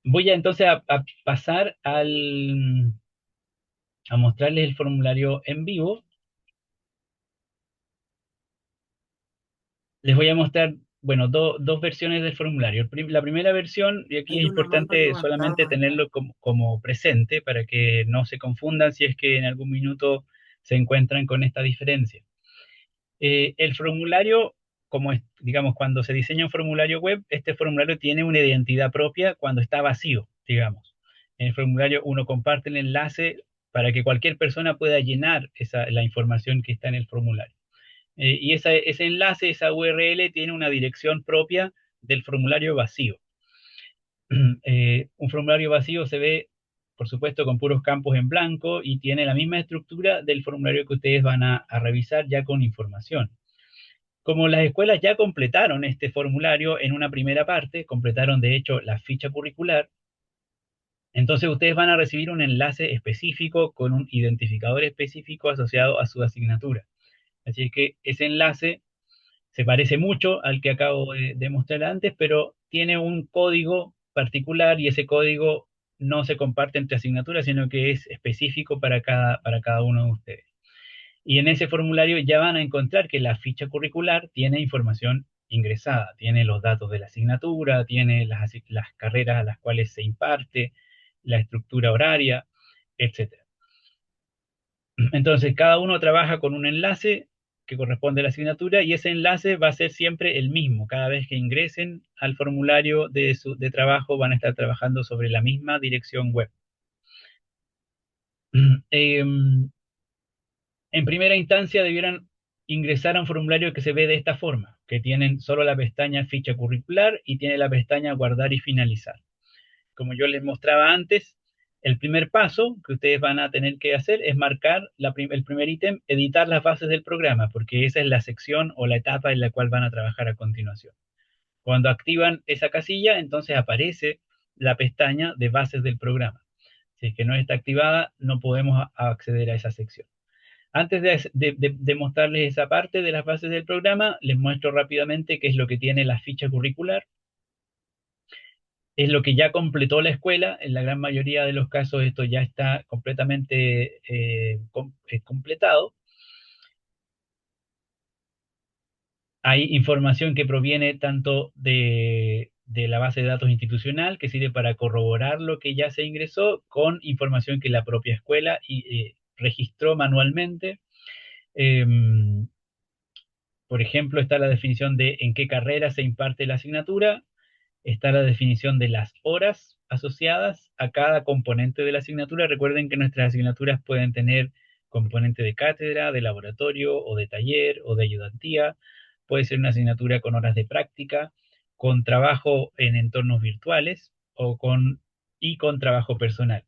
Voy a entonces a pasar a mostrarles el formulario en vivo. Les voy a mostrar, bueno, dos versiones del formulario. La primera versión, y aquí es Hay una mano importante solamente levantada. tenerlo como presente para que no se confundan si es que en algún minuto se encuentran con esta diferencia. El formulario, digamos, cuando se diseña un formulario web, este formulario tiene una identidad propia cuando está vacío, digamos. En el formulario uno comparte el enlace para que cualquier persona pueda llenar la información que está en el formulario. Y ese enlace, esa URL, tiene una dirección propia del formulario vacío. Un formulario vacío se ve, por supuesto, con puros campos en blanco y tiene la misma estructura del formulario que ustedes van a revisar ya con información. Como las escuelas ya completaron este formulario en una primera parte, completaron de hecho la ficha curricular, entonces ustedes van a recibir un enlace específico con un identificador específico asociado a su asignatura. Así que ese enlace se parece mucho al que acabo de mostrar antes, pero tiene un código particular y ese código no se comparte entre asignaturas, sino que es específico para cada uno de ustedes. Y en ese formulario ya van a encontrar que la ficha curricular tiene información ingresada, tiene los datos de la asignatura, tiene las carreras a las cuales se imparte, la estructura horaria, etc. Entonces, cada uno trabaja con un enlace que corresponde a la asignatura y ese enlace va a ser siempre el mismo. Cada vez que ingresen al formulario de trabajo van a estar trabajando sobre la misma dirección web. En primera instancia debieran ingresar a un formulario que se ve de esta forma, que tienen solo la pestaña ficha curricular y tiene la pestaña guardar y finalizar. Como yo les mostraba antes, el primer paso que ustedes van a tener que hacer es marcar el primer ítem, editar las bases del programa, porque esa es la sección o la etapa en la cual van a trabajar a continuación. Cuando activan esa casilla, entonces aparece la pestaña de bases del programa. Si es que no está activada, no podemos acceder a esa sección. Antes de mostrarles esa parte de las bases del programa, les muestro rápidamente qué es lo que tiene la ficha curricular. Es lo que ya completó la escuela. En la gran mayoría de los casos esto ya está completamente completado. Hay información que proviene tanto de la base de datos institucional, que sirve para corroborar lo que ya se ingresó, con información que la propia escuela registró manualmente. Por ejemplo, está la definición de en qué carrera se imparte la asignatura, está la definición de las horas asociadas a cada componente de la asignatura. Recuerden que nuestras asignaturas pueden tener componente de cátedra, de laboratorio o de taller o de ayudantía. Puede ser una asignatura con horas de práctica, con trabajo en entornos virtuales y con trabajo personal.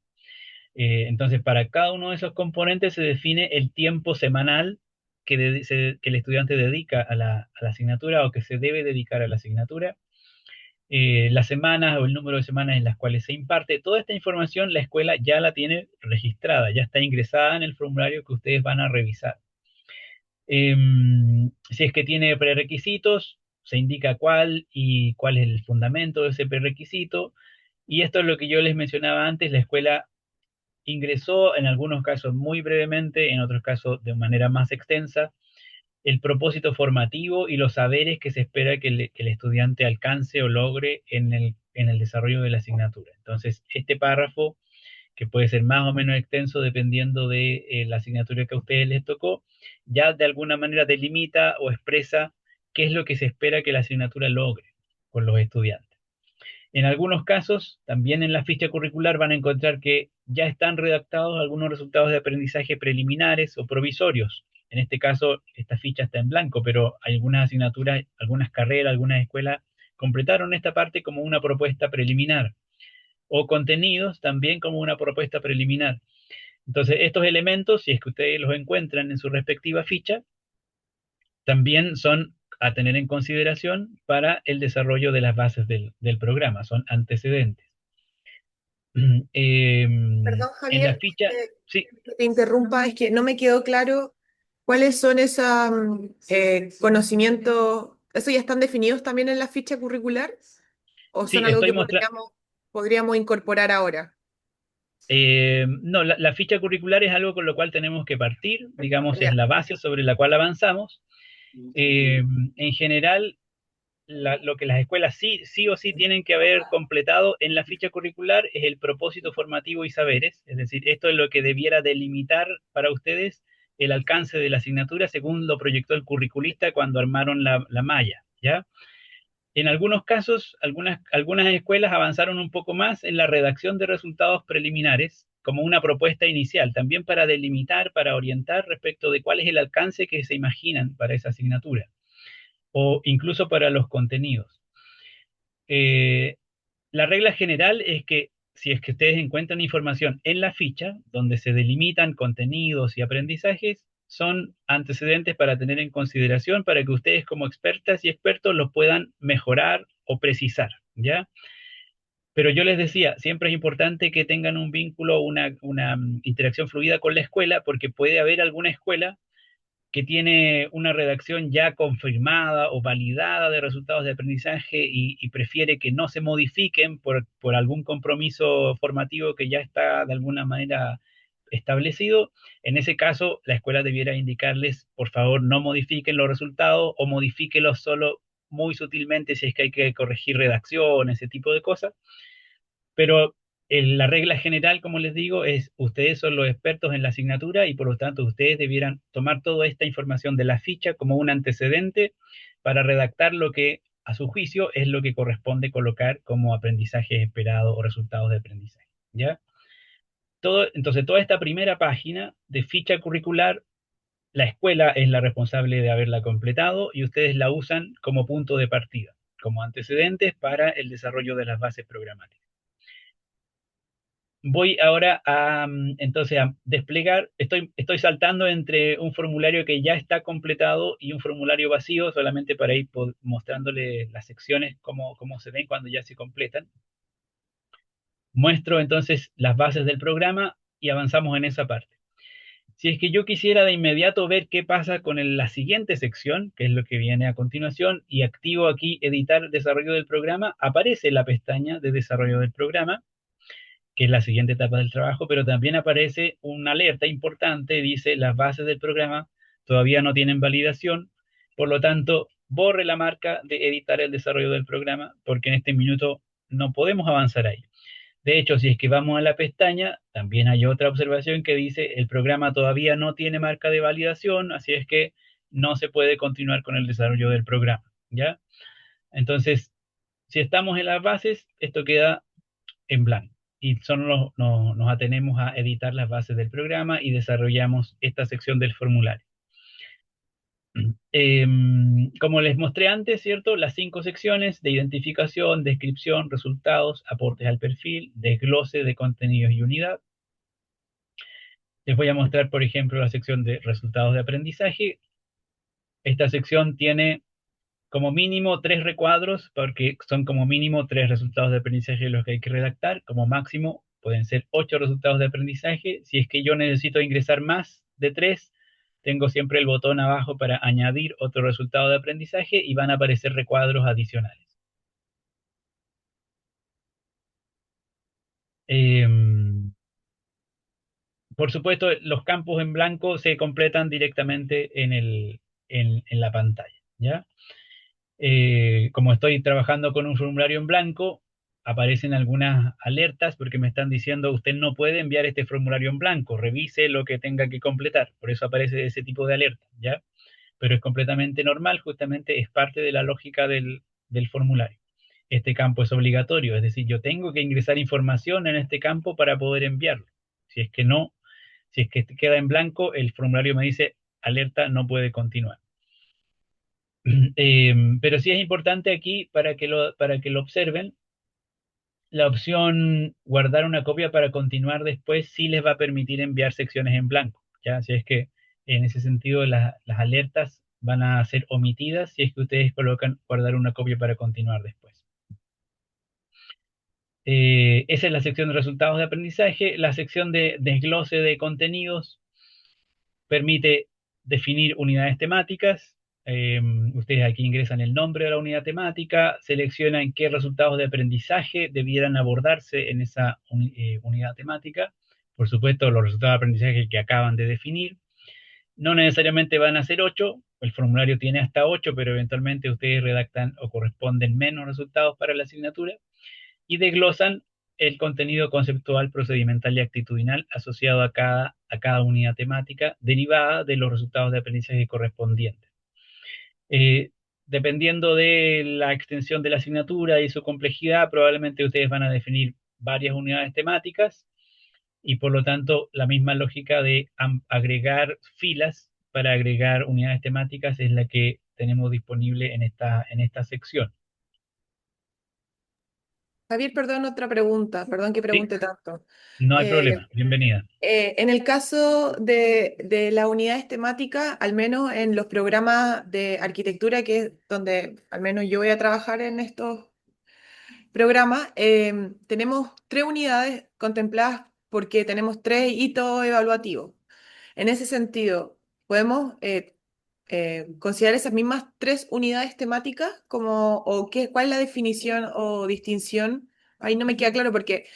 Entonces, para cada uno de esos componentes se define el tiempo semanal que el estudiante dedica a la asignatura o que se debe dedicar a la asignatura, las semanas o el número de semanas en las cuales se imparte. Toda esta información la escuela ya la tiene registrada, ya está ingresada en el formulario que ustedes van a revisar. Si es que tiene prerequisitos, se indica cuál y cuál es el fundamento de ese prerequisito. Y esto es lo que yo les mencionaba antes, la escuela ingresó en algunos casos muy brevemente, en otros casos de manera más extensa, el propósito formativo y los saberes que se espera que el estudiante alcance o logre en el desarrollo de la asignatura. Entonces, este párrafo, que puede ser más o menos extenso dependiendo de la asignatura que a ustedes les tocó, ya de alguna manera delimita o expresa qué es lo que se espera que la asignatura logre con los estudiantes. En algunos casos, también en la ficha curricular van a encontrar que ya están redactados algunos resultados de aprendizaje preliminares o provisorios. En este caso, esta ficha está en blanco, pero algunas asignaturas, algunas carreras, algunas escuelas completaron esta parte como una propuesta preliminar o contenidos también como una propuesta preliminar. Entonces, estos elementos, si es que ustedes los encuentran en su respectiva ficha, también son a tener en consideración para el desarrollo de las bases del programa, son antecedentes. Perdón, En la Javier, ficha, sí, que te interrumpa, es que no me quedó claro cuáles son esos conocimientos. ¿Eso ya están definidos también en la ficha curricular? ¿O sí, son algo estoy que mostrando. podríamos incorporar ahora? No, la ficha curricular es algo con lo cual tenemos que partir, digamos, es Ya. la base sobre la cual avanzamos. En general, lo que las escuelas sí o sí tienen que haber completado en la ficha curricular es el propósito formativo y saberes, es decir, esto es lo que debiera delimitar para ustedes el alcance de la asignatura según lo proyectó el curriculista cuando armaron la malla, ¿ya? En algunos casos, algunas escuelas avanzaron un poco más en la redacción de resultados preliminares como una propuesta inicial, también para delimitar, para orientar respecto de cuál es el alcance que se imaginan para esa asignatura o incluso para los contenidos. Eh, la regla general es que si es que ustedes encuentran información en la ficha donde se delimitan contenidos y aprendizajes, son antecedentes para tener en consideración para que ustedes como expertas y expertos los puedan mejorar o precisar, ¿ya? Pero yo les decía, siempre es importante que tengan un vínculo, una interacción fluida con la escuela, porque puede haber alguna escuela que tiene una redacción ya confirmada o validada de resultados de aprendizaje y prefiere que no se modifiquen por algún compromiso formativo que ya está de alguna manera establecido. En ese caso, la escuela debiera indicarles, por favor, no modifiquen los resultados o modifíquenlos solo muy sutilmente si es que hay que corregir redacción, ese tipo de cosas. Pero la regla general, como les digo, es ustedes son los expertos en la asignatura y por lo tanto ustedes debieran tomar toda esta información de la ficha como un antecedente para redactar lo que a su juicio es lo que corresponde colocar como aprendizaje esperado o resultados de aprendizaje, ¿ya? Entonces, toda esta primera página de ficha curricular, la escuela es la responsable de haberla completado y ustedes la usan como punto de partida, como antecedentes para el desarrollo de las bases programáticas. Voy ahora entonces a desplegar, estoy saltando entre un formulario que ya está completado y un formulario vacío, solamente para ir mostrándole las secciones, cómo se ven cuando ya se completan. Muestro entonces las bases del programa y avanzamos en esa parte. Si es que yo quisiera de inmediato ver qué pasa con la siguiente sección, que es lo que viene a continuación, y activo aquí editar desarrollo del programa, aparece la pestaña de desarrollo del programa, que es la siguiente etapa del trabajo, pero también aparece una alerta importante, dice las bases del programa todavía no tienen validación, por lo tanto, borre la marca de editar el desarrollo del programa, porque en este minuto no podemos avanzar ahí. De hecho, si es que vamos a la pestaña, también hay otra observación que dice el programa todavía no tiene marca de validación, así es que no se puede continuar con el desarrollo del programa, ¿ya? Entonces, si estamos en las bases, esto queda en blanco y solo nos atenemos a editar las bases del programa y desarrollamos esta sección del formulario. Como les mostré antes, ¿cierto? Las 5 secciones de identificación, descripción, resultados, aportes al perfil, desglose de contenidos y unidad. Les voy a mostrar, por ejemplo, la sección de resultados de aprendizaje. Esta sección tiene como mínimo 3 recuadros, porque son como mínimo 3 resultados de aprendizaje los que hay que redactar. Como máximo pueden ser 8 resultados de aprendizaje. Si es que yo necesito ingresar más de 3, tengo siempre el botón abajo para añadir otro resultado de aprendizaje y van a aparecer recuadros adicionales. Por supuesto, los campos en blanco se completan directamente en la pantalla, ¿ya? Como estoy trabajando con un formulario en blanco, aparecen algunas alertas porque me están diciendo usted no puede enviar este formulario en blanco, revise lo que tenga que completar. Por eso aparece ese tipo de alerta, ¿ya? Pero es completamente normal, justamente es parte de la lógica del formulario. Este campo es obligatorio, es decir, yo tengo que ingresar información en este campo para poder enviarlo. Si es que no, si es que queda en blanco, el formulario me dice alerta, no puede continuar. Pero sí es importante aquí para que lo observen, la opción guardar una copia para continuar después sí les va a permitir enviar secciones en blanco, ¿ya? Si es que en ese sentido las alertas van a ser omitidas si es que ustedes colocan guardar una copia para continuar después. Esa es la sección de resultados de aprendizaje. La sección de desglose de contenidos permite definir unidades temáticas. Ustedes aquí ingresan el nombre de la unidad temática, seleccionan qué resultados de aprendizaje debieran abordarse en esa unidad temática. Por supuesto, los resultados de aprendizaje que acaban de definir. No necesariamente van a ser 8, el formulario tiene hasta 8, pero eventualmente ustedes redactan o corresponden menos resultados para la asignatura y desglosan el contenido conceptual, procedimental y actitudinal asociado a cada unidad temática derivada de los resultados de aprendizaje correspondientes. Eh, Dependiendo de la extensión de la asignatura y su complejidad, probablemente ustedes van a definir varias unidades temáticas y por lo tanto la misma lógica de agregar filas para agregar unidades temáticas es la que tenemos disponible en esta sección. Javier, perdón, otra pregunta, perdón que Sí, pregunte tanto. no hay Eh, problema. Bienvenida. en el caso de las unidades temáticas, al menos en los programas de arquitectura, que es donde al menos yo voy a trabajar en estos programas, tenemos 3 unidades contempladas porque tenemos 3 hitos evaluativos. En ese sentido, ¿podemos considerar esas mismas 3 unidades temáticas como, o qué, cuál es la definición o distinción? Ahí no me queda claro porque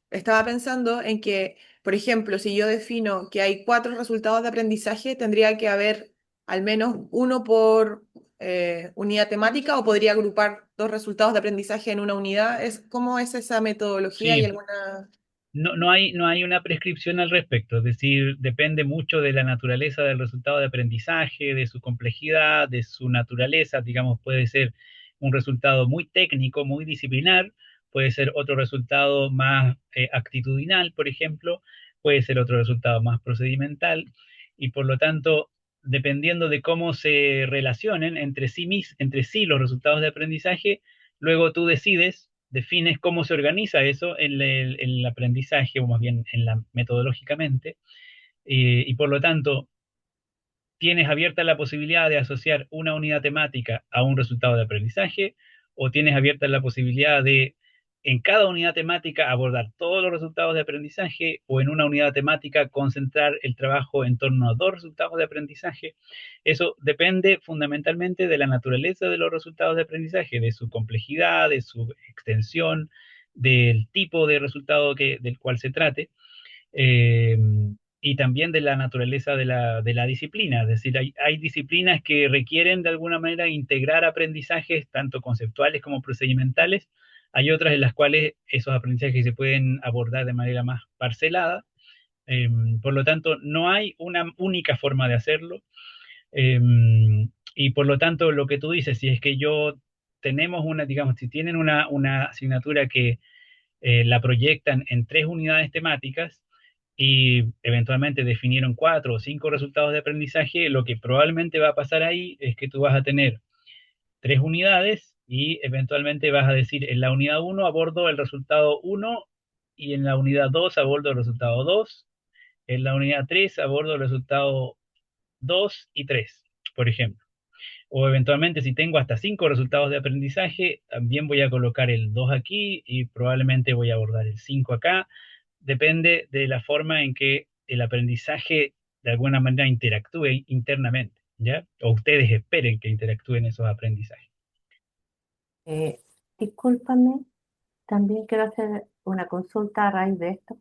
estaba pensando en que, por ejemplo, si yo defino que hay 4 resultados de aprendizaje, tendría que haber al menos uno por unidad temática o podría agrupar 2 resultados de aprendizaje en una unidad. ¿Cómo es esa metodología y Sí, alguna... no hay una prescripción al respecto, es decir, depende mucho de la naturaleza del resultado de aprendizaje, de su complejidad, de su naturaleza, digamos, puede ser un resultado muy técnico, muy disciplinar, puede ser otro resultado más actitudinal, por ejemplo, puede ser otro resultado más procedimental, y por lo tanto, dependiendo de cómo se relacionen entre sí los resultados de aprendizaje, luego tú decides, defines cómo se organiza eso en el aprendizaje, o más bien metodológicamente, y por lo tanto tienes abierta la posibilidad de asociar una unidad temática a un resultado de aprendizaje, o tienes abierta la posibilidad de en cada unidad temática abordar todos los resultados de aprendizaje, o en una unidad temática concentrar el trabajo en torno a 2 resultados de aprendizaje. Eso depende fundamentalmente de la naturaleza de los resultados de aprendizaje, de su complejidad, de su extensión, del tipo de resultado del cual se trate. eh, y también de la naturaleza de la disciplina. Es decir, hay disciplinas que requieren de alguna manera integrar aprendizajes, tanto conceptuales como procedimentales. Hay otras en las cuales esos aprendizajes se pueden abordar de manera más parcelada. Eh, por lo tanto, no hay una única forma de hacerlo. Eh, y por lo tanto, lo que tú dices, si es que tenemos una, digamos, si tienen una asignatura que la proyectan en 3 unidades temáticas, y eventualmente definieron 4 o 5 resultados de aprendizaje, lo que probablemente va a pasar ahí es que tú vas a tener 3 unidades y eventualmente vas a decir en la unidad 1 abordo el resultado 1 y en la unidad 2 abordo el resultado 2, en la unidad 3 abordo el resultado 2 y 3, por ejemplo. O eventualmente si tengo hasta 5 resultados de aprendizaje, también voy a colocar el 2 aquí y probablemente voy a abordar el 5 acá. Depende de la forma en que el aprendizaje de alguna manera interactúe internamente, ¿ya? O ustedes esperen que interactúen esos aprendizajes. Eh, Discúlpame, también quiero hacer una consulta a raíz de esto.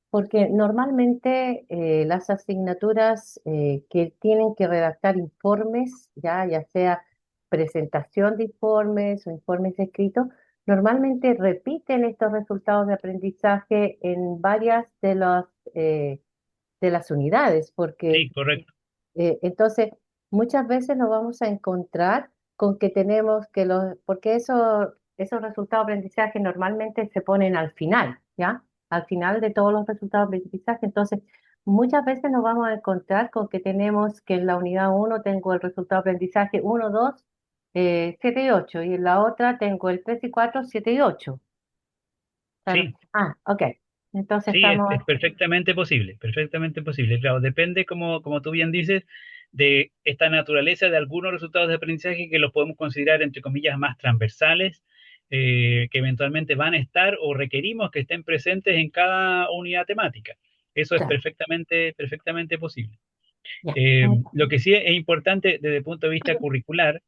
Porque normalmente las asignaturas que tienen que redactar informes, ya sea presentación de informes o informes escritos, normalmente repiten estos resultados de aprendizaje en varias de las unidades, porque Sí, correcto. entonces, muchas veces nos vamos a encontrar con que tenemos que porque esos resultados de aprendizaje normalmente se ponen al final, ¿ya? Al final de todos los resultados de aprendizaje. Entonces, muchas veces nos vamos a encontrar con que tenemos que en la unidad uno tengo el resultado de aprendizaje uno 2 7 y 8 y en la otra tengo el 3 y 4 7 y 8. Sí, Ok. Entonces sí, estamos, es perfectamente posible, perfectamente posible. Claro, depende, como tú bien dices, de esta naturaleza de algunos resultados de aprendizaje que los podemos considerar, entre comillas, más transversales, que eventualmente van a estar o requerimos que estén presentes en cada unidad temática. Eso es claro, perfectamente posible. ya. Lo que sí es importante desde el punto de vista curricular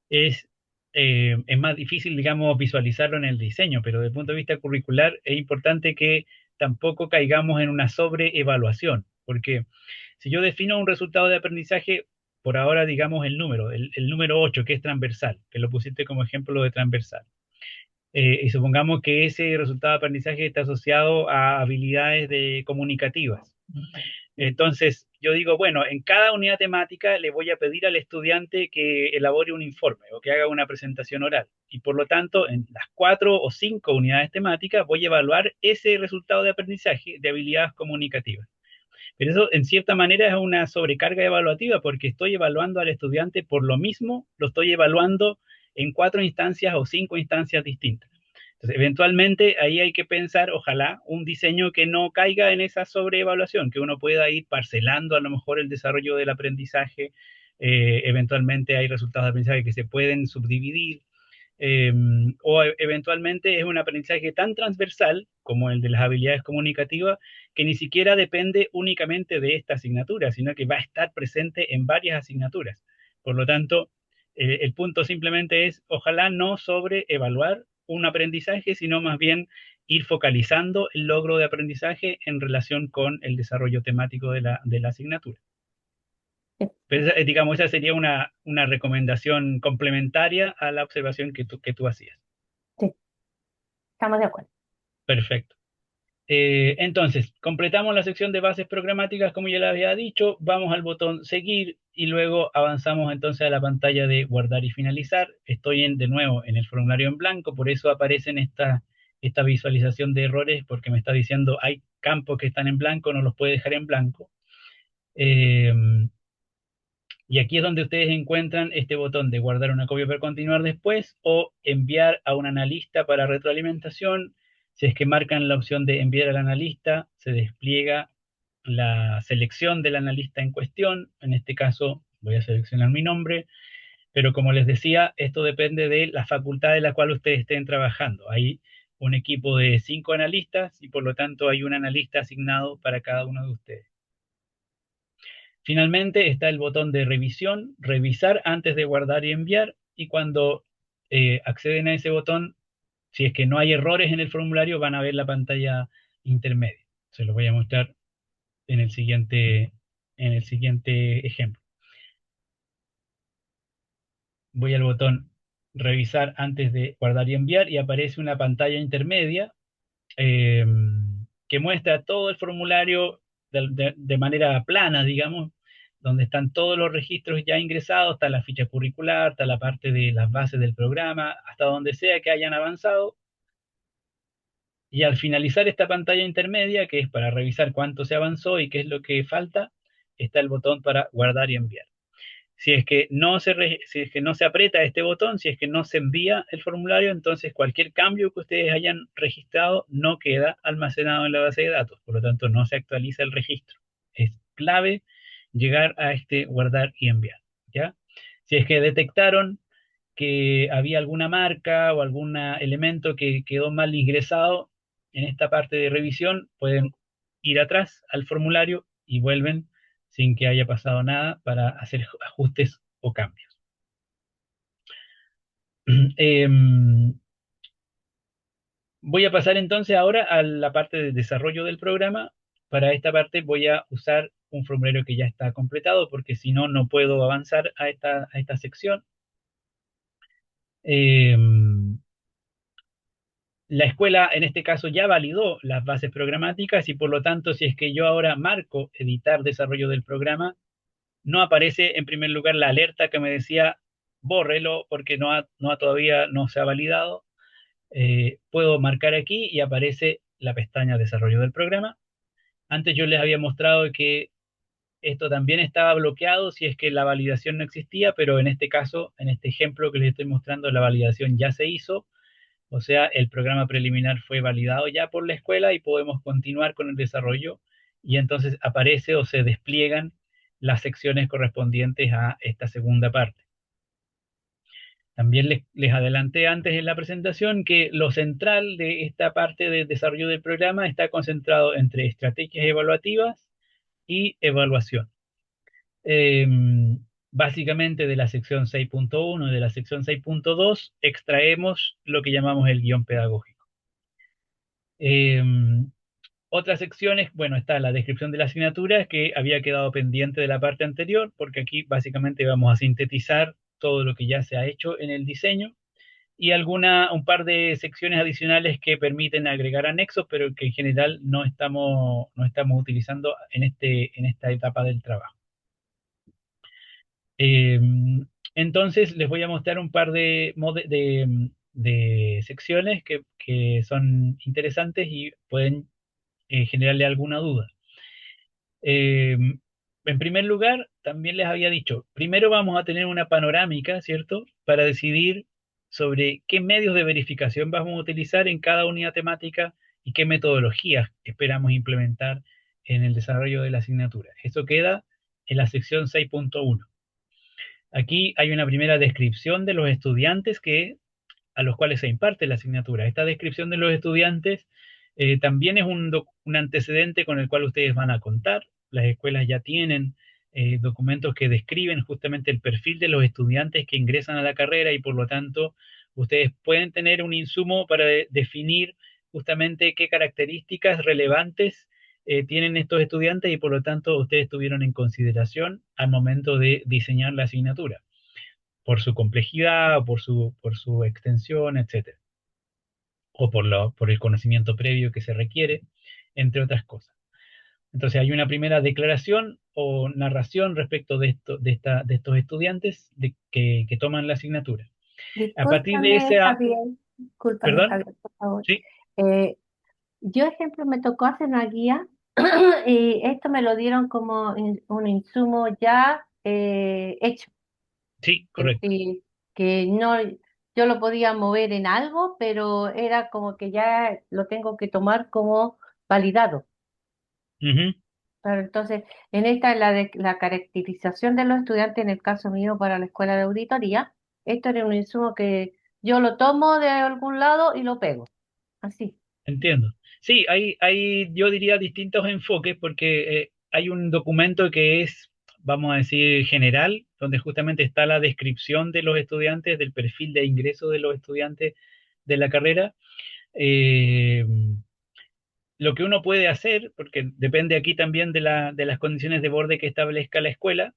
es, es más difícil, digamos, visualizarlo en el diseño, pero desde el punto de vista curricular es importante que tampoco caigamos en una sobreevaluación, porque si yo defino un resultado de aprendizaje, por ahora digamos el número 8 que es transversal, que lo pusiste como ejemplo de transversal, y supongamos que ese resultado de aprendizaje está asociado a habilidades comunicativas. Entonces, yo digo, bueno, en cada unidad temática le voy a pedir al estudiante que elabore un informe o que haga una presentación oral. Y por lo tanto, en las 4 o 5 unidades temáticas voy a evaluar ese resultado de aprendizaje de habilidades comunicativas. Pero eso, en cierta manera, es una sobrecarga evaluativa porque estoy evaluando al estudiante por lo mismo, lo estoy evaluando en 4 instancias o 5 instancias distintas. Entonces, eventualmente ahí hay que pensar, ojalá, un diseño que no caiga en esa sobreevaluación, que uno pueda ir parcelando a lo mejor el desarrollo del aprendizaje. Eventualmente hay resultados de aprendizaje que se pueden subdividir, eh, o eventualmente es un aprendizaje tan transversal como el de las habilidades comunicativas que ni siquiera depende únicamente de esta asignatura, sino que va a estar presente en varias asignaturas. Por lo tanto, el punto simplemente es, ojalá no sobreevaluar un aprendizaje, sino más bien ir focalizando el logro de aprendizaje en relación con el desarrollo temático de la asignatura. Pero digamos, esa sería una recomendación complementaria a la observación que tú hacías. Sí, estamos de acuerdo. Perfecto. Entonces, completamos la sección de bases programáticas, como ya le había dicho, vamos al botón seguir y luego avanzamos entonces a la pantalla de guardar y finalizar. Estoy de nuevo en el formulario en blanco, por eso aparecen esta visualización de errores, porque me está diciendo hay campos que están en blanco, no los puede dejar en blanco. Eh, y aquí es donde ustedes encuentran este botón de guardar una copia para continuar después o enviar a un analista para retroalimentación. Si es que marcan la opción de enviar al analista, se despliega la selección del analista en cuestión. En este caso voy a seleccionar mi nombre, pero como les decía, esto depende de la facultad de la cual ustedes estén trabajando. Hay un equipo de 5 analistas y por lo tanto hay un analista asignado para cada uno de ustedes. Finalmente está el botón de revisión, revisar antes de guardar y enviar, y cuando acceden a ese botón, si es que no hay errores en el formulario, van a ver la pantalla intermedia. Se los voy a mostrar en el siguiente ejemplo. Voy al botón revisar antes de guardar y enviar y aparece una pantalla intermedia eh, que muestra todo el formulario de manera plana, digamos, donde están todos los registros ya ingresados, está la ficha curricular, está la parte de las bases del programa, hasta donde sea que hayan avanzado. Y al finalizar esta pantalla intermedia, que es para revisar cuánto se avanzó y qué es lo que falta, está el botón para guardar y enviar. Si es que no se aprieta este botón, si es que no se envía el formulario, entonces cualquier cambio que ustedes hayan registrado no queda almacenado en la base de datos, por lo tanto no se actualiza el registro. Es clave llegar a este guardar y enviar, ¿ya? Si es que detectaron que había alguna marca o algún elemento que quedó mal ingresado en esta parte de revisión, pueden ir atrás al formulario y vuelven sin que haya pasado nada para hacer ajustes o cambios. Voy a pasar entonces ahora a la parte de desarrollo del programa. Para esta parte voy a usar un formulario que ya está completado porque si no, no puedo avanzar a esta sección. La escuela en este caso ya validó las bases programáticas y por lo tanto si es que yo ahora marco editar desarrollo del programa, no aparece en primer lugar la alerta que me decía bórrelo porque todavía no se ha validado. Puedo marcar aquí y aparece la pestaña desarrollo del programa. Antes yo les había mostrado que esto también estaba bloqueado si es que la validación no existía, pero en este caso, en este ejemplo que les estoy mostrando, la validación ya se hizo. O sea, el programa preliminar fue validado ya por la escuela y podemos continuar con el desarrollo y entonces aparece o se despliegan las secciones correspondientes a esta segunda parte. También les adelanté antes en la presentación que lo central de esta parte de desarrollo del programa está concentrado entre estrategias evaluativas y evaluación. Eh, Básicamente de la sección 6.1 y de la sección 6.2 extraemos lo que llamamos el guión pedagógico. Otras secciones, bueno, está la descripción de la asignatura que había quedado pendiente de la parte anterior, porque aquí básicamente vamos a sintetizar todo lo que ya se ha hecho en el diseño y un par de secciones adicionales que permiten agregar anexos, pero que en general no estamos utilizando en esta etapa del trabajo. Eh, entonces les voy a mostrar un par de secciones que son interesantes y pueden generarle alguna duda. En primer lugar, también les había dicho, primero vamos a tener una panorámica, ¿cierto? Para decidir sobre qué medios de verificación vamos a utilizar en cada unidad temática y qué metodologías esperamos implementar en el desarrollo de la asignatura. Eso queda en la sección 6.1. Aquí hay una primera descripción de los estudiantes a los cuales se imparte la asignatura. Esta descripción de los estudiantes también es un antecedente con el cual ustedes van a contar. Las escuelas ya tienen documentos que describen justamente el perfil de los estudiantes que ingresan a la carrera y por lo tanto ustedes pueden tener un insumo para definir justamente qué características relevantes tienen estos estudiantes y por lo tanto ustedes tuvieron en consideración al momento de diseñar la asignatura por su complejidad, por su extensión, etcétera, o por el conocimiento previo que se requiere, entre otras cosas. Entonces hay una primera declaración o narración respecto de estos estudiantes que toman la asignatura. A partir de Discúlpame, esa, Javier, discúlpame, perdón, Javier, por favor. sí, Eh, yo, ejemplo, me tocó hacer una guía y esto me lo dieron como un insumo ya hecho. sí, Es correcto. decir, que no, yo lo podía mover en algo, pero era como que ya lo tengo que tomar como validado. Ujú. Claro, entonces, en esta, la caracterización de los estudiantes, en el caso mío para la escuela de auditoría, esto era un insumo que yo lo tomo de algún lado y lo pego, así. Entiendo. Sí, hay, yo diría, distintos enfoques porque hay un documento que es, vamos a decir, general, donde justamente está la descripción de los estudiantes, del perfil de ingreso de los estudiantes de la carrera. Eh, lo que uno puede hacer, porque depende aquí también de las condiciones de borde que establezca la escuela,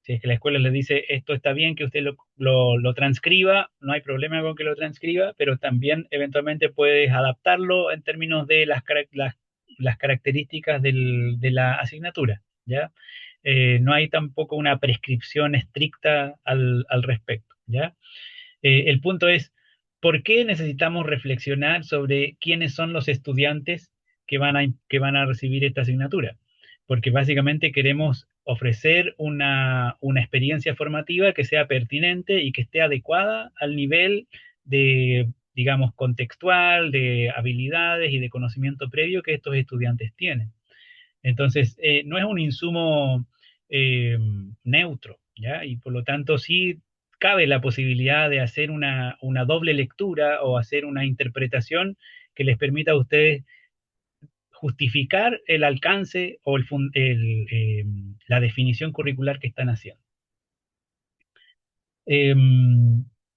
si es que la escuela le dice esto está bien que usted lo transcriba, no hay problema con que lo transcriba, pero también eventualmente puedes adaptarlo en términos de las características de la asignatura, ¿ya? No hay tampoco una prescripción estricta al respecto, ¿ya? El punto es, ¿Por qué necesitamos reflexionar sobre quiénes son los estudiantes que van a recibir esta asignatura? Porque básicamente queremos ofrecer una experiencia formativa que sea pertinente y que esté adecuada al nivel de, digamos, contextual, de habilidades y de conocimiento previo que estos estudiantes tienen. Entonces, no es un insumo eh, neutro, ¿ya? Y por lo tanto, sí cabe la posibilidad de hacer una doble lectura o hacer una interpretación que les permita a ustedes justificar el alcance o la definición curricular que están haciendo.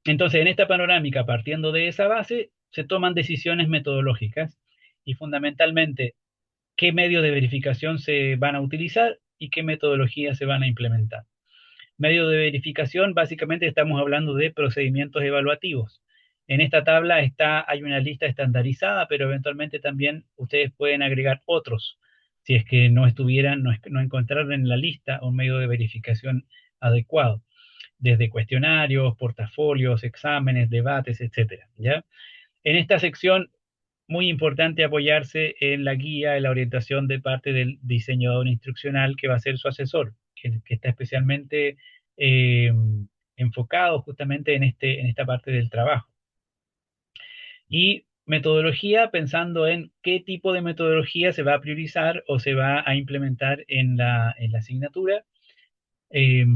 Entonces, en esta panorámica, partiendo de esa base, se toman decisiones metodológicas y fundamentalmente qué medios de verificación se van a utilizar y qué metodologías se van a implementar. Medios de verificación, básicamente estamos hablando de procedimientos evaluativos. En esta tabla hay una lista estandarizada, pero eventualmente también ustedes pueden agregar otros, si es que no encontraran en la lista un medio de verificación adecuado, desde cuestionarios, portafolios, exámenes, debates, etcétera, ¿ya? En esta sección, muy importante apoyarse en la guía, en la orientación de parte del diseñador instruccional que va a ser su asesor, que está especialmente eh, enfocado justamente en esta parte del trabajo. Y metodología, pensando en qué tipo de metodología se va a priorizar o se va a implementar en la asignatura. Eh,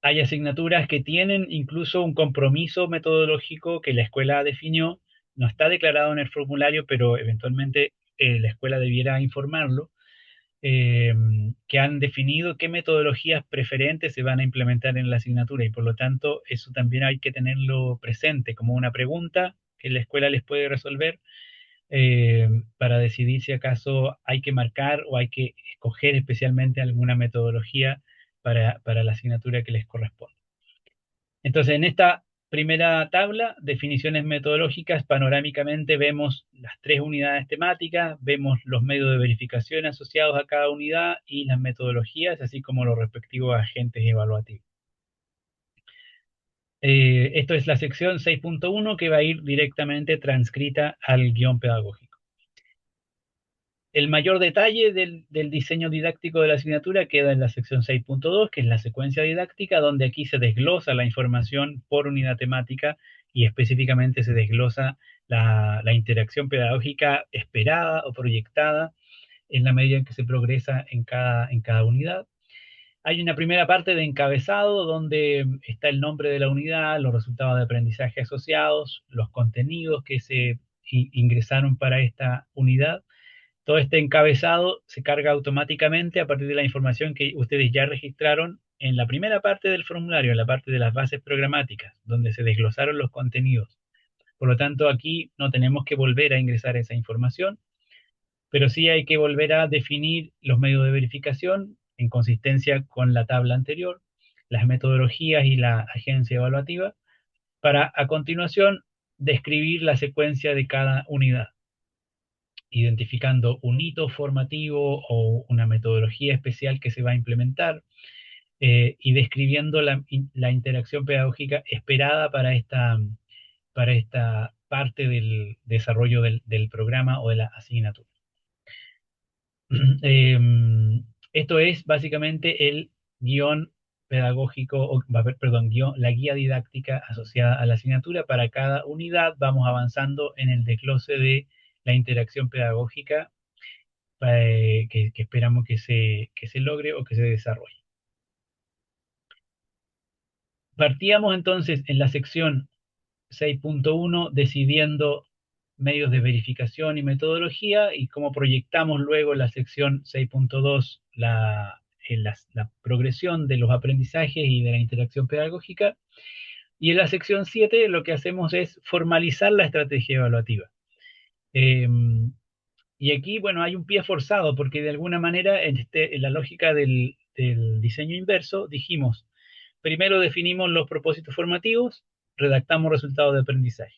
Hay asignaturas que tienen incluso un compromiso metodológico que la escuela definió, no está declarado en el formulario, pero eventualmente la escuela debiera informarlo, eh, que han definido qué metodologías preferentes se van a implementar en la asignatura y por lo tanto eso también hay que tenerlo presente como una pregunta que la escuela les puede resolver para decidir si acaso hay que marcar o hay que escoger especialmente alguna metodología para la asignatura que les corresponde. Entonces, en esta primera tabla, definiciones metodológicas, panorámicamente vemos las 3 unidades temáticas, vemos los medios de verificación asociados a cada unidad y las metodologías, así como los respectivos agentes evaluativos. Esto es la sección 6.1 que va a ir directamente transcrita al guión pedagógico. El mayor detalle del diseño didáctico de la asignatura queda en la sección 6.2, que es la secuencia didáctica, donde aquí se desglosa la información por unidad temática y específicamente se desglosa la interacción pedagógica esperada o proyectada en la medida en que se progresa en cada unidad. Hay una primera parte de encabezado donde está el nombre de la unidad, los resultados de aprendizaje asociados, los contenidos que se ingresaron para esta unidad. Todo este encabezado se carga automáticamente a partir de la información que ustedes ya registraron en la primera parte del formulario, en la parte de las bases programáticas, donde se desglosaron los contenidos. Por lo tanto, aquí no tenemos que volver a ingresar esa información, pero sí hay que volver a definir los medios de verificación en consistencia con la tabla anterior, las metodologías y la agencia evaluativa, para a continuación describir la secuencia de cada unidad, identificando un hito formativo o una metodología especial que se va a implementar y describiendo la interacción pedagógica esperada para esta parte del desarrollo del programa o de la asignatura. Eh, Esto es básicamente el guión pedagógico, perdón, la guía didáctica asociada a la asignatura. Para cada unidad vamos avanzando en el desglose de la interacción pedagógica que esperamos que se logre o que se desarrolle. Partíamos entonces en la sección 6.1 decidiendo medios de verificación y metodología y cómo proyectamos luego en la sección 6.2 la progresión de los aprendizajes y de la interacción pedagógica. Y en la sección 7 lo que hacemos es formalizar la estrategia evaluativa. Y aquí, bueno, hay un pie forzado porque de alguna manera en la lógica del diseño inverso dijimos, primero definimos los propósitos formativos, redactamos resultados de aprendizaje.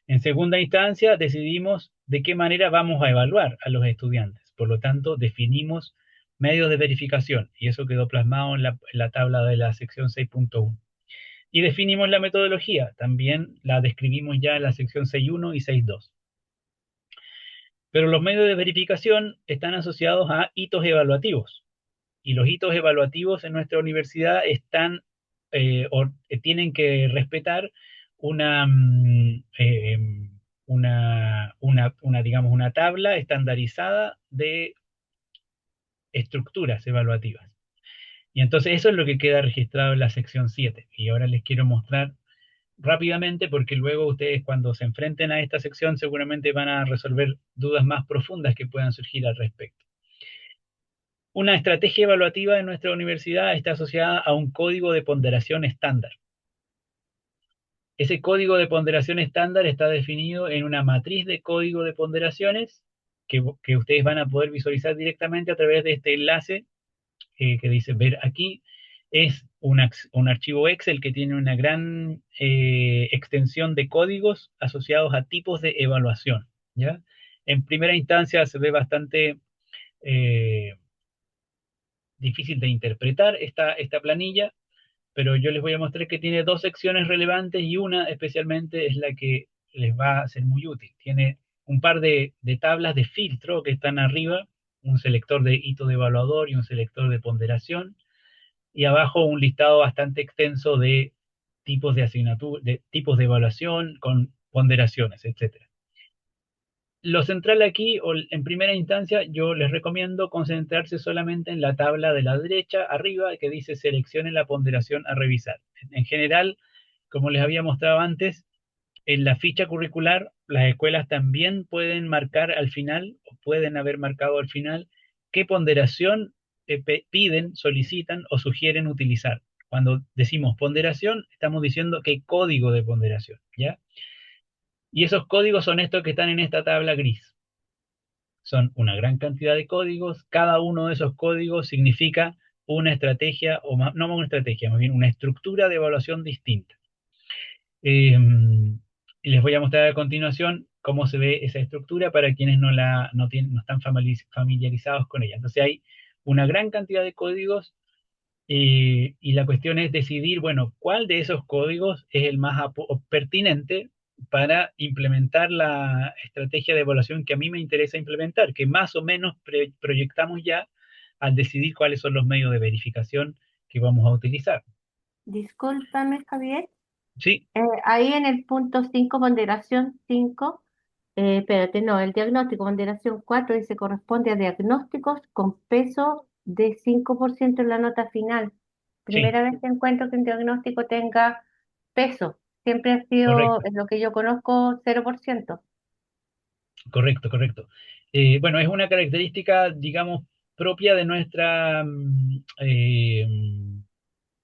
En segunda instancia, decidimos de qué manera vamos a evaluar a los estudiantes. Por lo tanto, definimos medios de verificación y eso quedó plasmado en la tabla de la sección 6.1. Y definimos la metodología, también la describimos ya en la sección 6.1 y 6.2. Pero los medios de verificación están asociados a hitos evaluativos. Y los hitos evaluativos en nuestra universidad están tienen que respetar una, digamos, una tabla estandarizada de estructuras evaluativas. Y entonces eso es lo que queda registrado en la sección 7. Y ahora les quiero mostrar rápidamente porque luego ustedes cuando se enfrenten a esta sección seguramente van a resolver dudas más profundas que puedan surgir al respecto. Una estrategia evaluativa en nuestra universidad está asociada a un código de ponderación estándar. Ese código de ponderación estándar está definido en una matriz de código de ponderaciones que ustedes van a poder visualizar directamente a través de este enlace que dice ver aquí. Es un archivo Excel que tiene una gran extensión de códigos asociados a tipos de evaluación, ¿ya? En primera instancia se ve bastante difícil de interpretar esta planilla, pero yo les voy a mostrar que tiene dos secciones relevantes y una especialmente es la que les va a ser muy útil. Tiene un par de tablas de filtro que están arriba, un selector de hito de evaluador y un selector de ponderación, y abajo un listado bastante extenso de tipos de asignatura, de tipos de evaluación con ponderaciones, etcétera. Lo central aquí, o en primera instancia, yo les recomiendo concentrarse solamente en la tabla de la derecha arriba que dice seleccione la ponderación a revisar. En general, como les había mostrado antes, en la ficha curricular, las escuelas también pueden marcar al final, o pueden haber marcado al final, qué ponderación piden, solicitan o sugieren utilizar. Cuando decimos ponderación, estamos diciendo qué código de ponderación, ¿ya? Y esos códigos son estos que están en esta tabla gris. Son una gran cantidad de códigos. Cada uno de esos códigos significa una estrategia, o más, no una estrategia, más bien una estructura de evaluación distinta. Y les voy a mostrar a continuación cómo se ve esa estructura para quienes no están familiarizados con ella. Entonces hay una gran cantidad de códigos y la cuestión es decidir, bueno, cuál de esos códigos es el más pertinente para implementar la estrategia de evaluación que a mí me interesa implementar, que más o menos proyectamos ya al decidir cuáles son los medios de verificación que vamos a utilizar. Discúlpame, Javier. Sí, Ahí en el punto 5 ponderación 5, espérate, no, el diagnóstico, ponderación 4 dice corresponde a diagnósticos con peso de 5% en la nota final. sí, Primera vez que encuentro que un diagnóstico tenga peso. Siempre ha sido, correcto. en lo que yo conozco, 0%. Correcto, correcto. Bueno, es una característica, digamos, propia de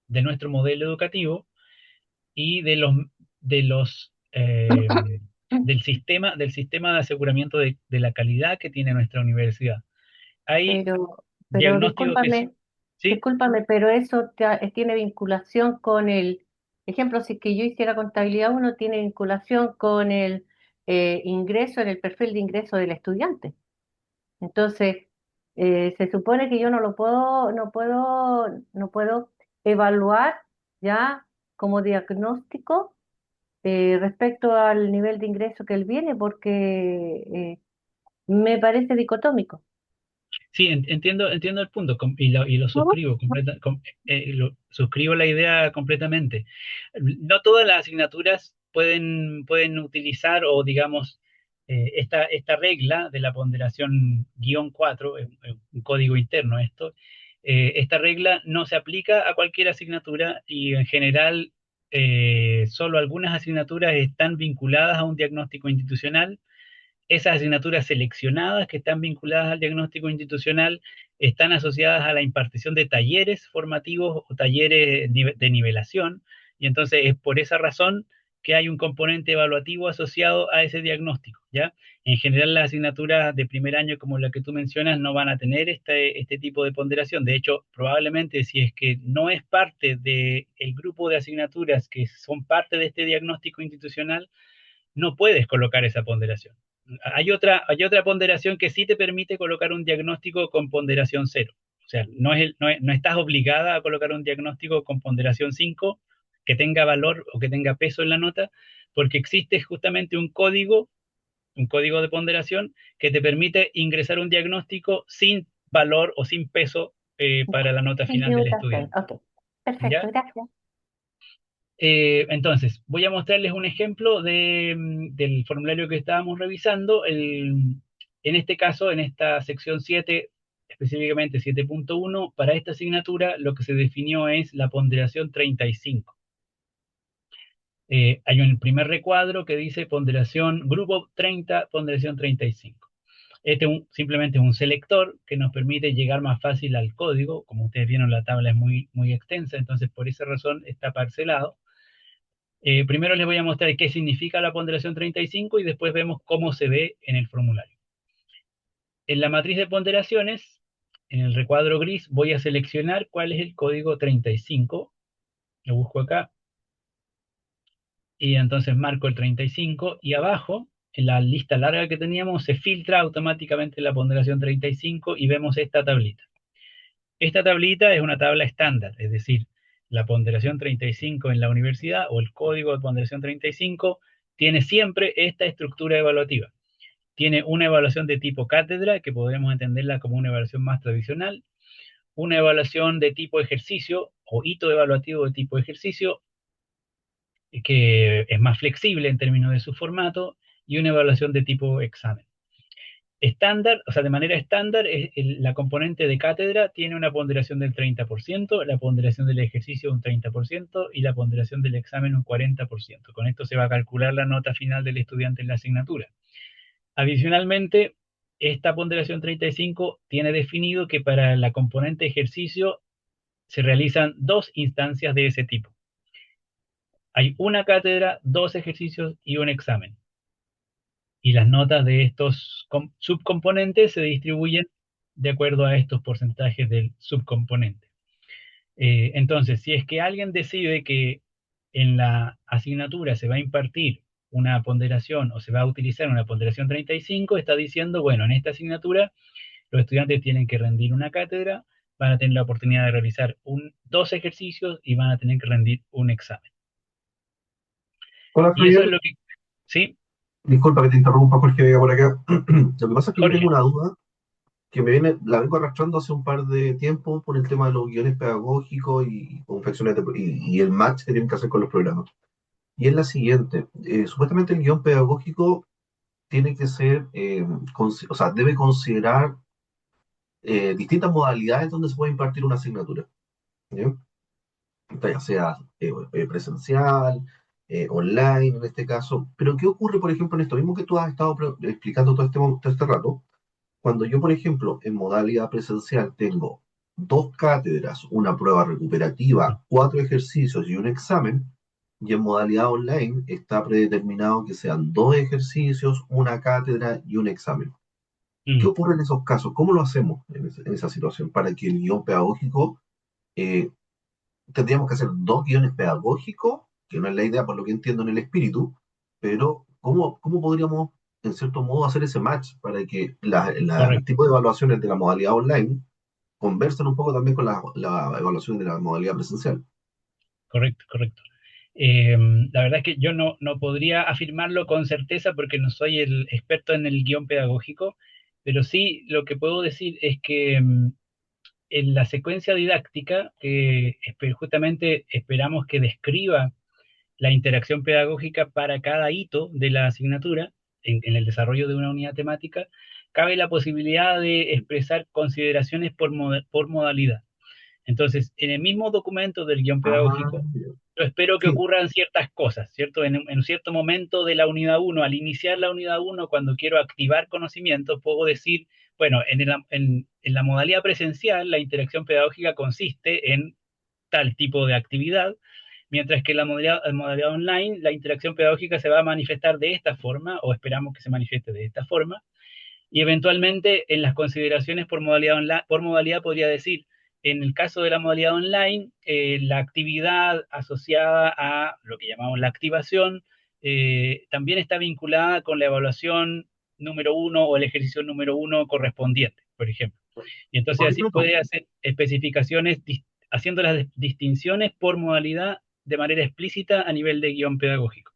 de nuestro modelo educativo y de los del sistema de aseguramiento de la calidad que tiene nuestra universidad. Hay Pero diagnósticos que sí, discúlpame, pero eso tiene vinculación con el, ejemplo, si que yo hiciera contabilidad, uno tiene vinculación con el ingreso, en el perfil de ingreso del estudiante. Entonces, se supone que yo no puedo evaluar ya como diagnóstico respecto al nivel de ingreso que él viene, porque me parece dicotómico. sí, entiendo el punto y lo suscribo, suscribo la idea completamente. No todas las asignaturas pueden utilizar o digamos esta regla de la ponderación guión 4, es un código interno esto, esta regla no se aplica a cualquier asignatura y en general solo algunas asignaturas están vinculadas a un diagnóstico institucional. Esas asignaturas seleccionadas que están vinculadas al diagnóstico institucional están asociadas a la impartición de talleres formativos o talleres de nivelación, y entonces es por esa razón que hay un componente evaluativo asociado a ese diagnóstico, ¿ya? En general, las asignaturas de primer año, como la que tú mencionas, no van a tener este tipo de ponderación. De hecho, probablemente si es que no es parte del grupo de asignaturas que son parte de este diagnóstico institucional, no puedes colocar esa ponderación. Hay otra ponderación que sí te permite colocar un diagnóstico con ponderación 0. O sea, no estás obligada a colocar un diagnóstico con ponderación 5 que tenga valor o que tenga peso en la nota, porque existe justamente un código de ponderación que te permite ingresar un diagnóstico sin valor o sin peso para la nota Sin final del tributación. estudiante. Ok, perfecto, ¿Ya? gracias. Entonces, voy a mostrarles un ejemplo del formulario que estábamos revisando. En este caso, en esta sección 7, específicamente 7.1, para esta asignatura lo que se definió es la ponderación 35. Hay un primer recuadro que dice ponderación grupo 30, ponderación 35. Simplemente es un selector que nos permite llegar más fácil al código. Como ustedes vieron, la tabla es muy, muy extensa, entonces por esa razón está parcelado. Primero les voy a mostrar qué significa la ponderación 35 y después vemos cómo se ve en el formulario. En la matriz de ponderaciones, en el recuadro gris, voy a seleccionar cuál es el código 35. Lo busco acá y entonces marco el 35 y abajo, en la lista larga que teníamos, se filtra automáticamente la ponderación 35 y vemos esta tablita. Esta tablita es una tabla estándar, es decir, la ponderación 35 en la universidad o el código de ponderación 35 tiene siempre esta estructura evaluativa. Tiene una evaluación de tipo cátedra, que podemos entenderla como una evaluación más tradicional, una evaluación de tipo ejercicio o hito evaluativo de tipo ejercicio, que es más flexible en términos de su formato, y una evaluación de tipo examen. Estándar, o sea, de manera estándar, la componente de cátedra tiene una ponderación del 30%, la ponderación del ejercicio un 30% y la ponderación del examen un 40%. Con esto se va a calcular la nota final del estudiante en la asignatura. Adicionalmente, esta ponderación 35 tiene definido que para la componente ejercicio se realizan 2 instancias de ese tipo. Hay una cátedra, 2 ejercicios y un examen. Y las notas de estos subcomponentes se distribuyen de acuerdo a estos porcentajes del subcomponente. Entonces, si es que alguien decide que en la asignatura se va a impartir una ponderación o se va a utilizar una ponderación 35, está diciendo, bueno, en esta asignatura los estudiantes tienen que rendir una cátedra, van a tener la oportunidad de realizar 2 ejercicios y van a tener que rendir un examen. Hola Y eso es Javier, lo que... ¿Sí? disculpa que te interrumpa Jorge Vega por acá. Lo que pasa es que yo tengo Jorge. una duda que la vengo arrastrando hace un par de tiempo por el tema de los guiones pedagógicos y confecciones y el match que tienen que hacer con los programas. Y es la siguiente, supuestamente el guión pedagógico tiene que ser, o sea, debe considerar distintas modalidades donde se puede impartir una asignatura, ¿ya? Ya sea presencial, online en este caso. Pero ¿qué ocurre, por ejemplo, en esto mismo que tú has estado explicando todo este rato? Cuando yo, por ejemplo, en modalidad presencial tengo 2 cátedras, una prueba recuperativa, 4 ejercicios y un examen, y en modalidad online está predeterminado que sean 2 ejercicios, una cátedra y un examen. ¿Qué Mm, ocurre en esos casos? ¿Cómo lo hacemos en esa situación para que el guión pedagógico eh, tendríamos que hacer 2 guiones pedagógicos, que no es la idea por lo que entiendo en el espíritu, pero ¿cómo podríamos, en cierto modo, hacer ese match para que el correcto, tipo de evaluaciones de la modalidad online conversen un poco también con la evaluación de la modalidad presencial? correcto, correcto. La verdad es que yo no podría afirmarlo con certeza porque no soy el experto en el guión pedagógico, pero sí lo que puedo decir es que en la secuencia didáctica, que justamente esperamos que describa la interacción pedagógica para cada hito de la asignatura en el desarrollo de una unidad temática, cabe la posibilidad de expresar consideraciones por modalidad. Entonces, en el mismo documento del guión Ah, pedagógico, yo espero que sí. ocurran ciertas cosas, ¿cierto? En un cierto momento de la unidad 1, al iniciar la unidad 1, cuando quiero activar conocimientos, puedo decir, bueno, en la modalidad presencial, la interacción pedagógica consiste en tal tipo de actividad, mientras que en modalidad online, la interacción pedagógica se va a manifestar de esta forma, o esperamos que se manifieste de esta forma, y eventualmente en las consideraciones por modalidad podría decir, en el caso de la modalidad online, la actividad asociada a lo que llamamos la activación también está vinculada con la evaluación número 1 o el ejercicio número 1 correspondiente, por ejemplo. Y entonces Por así ejemplo, puede hacer especificaciones haciendo las distinciones por modalidad de manera explícita a nivel de guión pedagógico.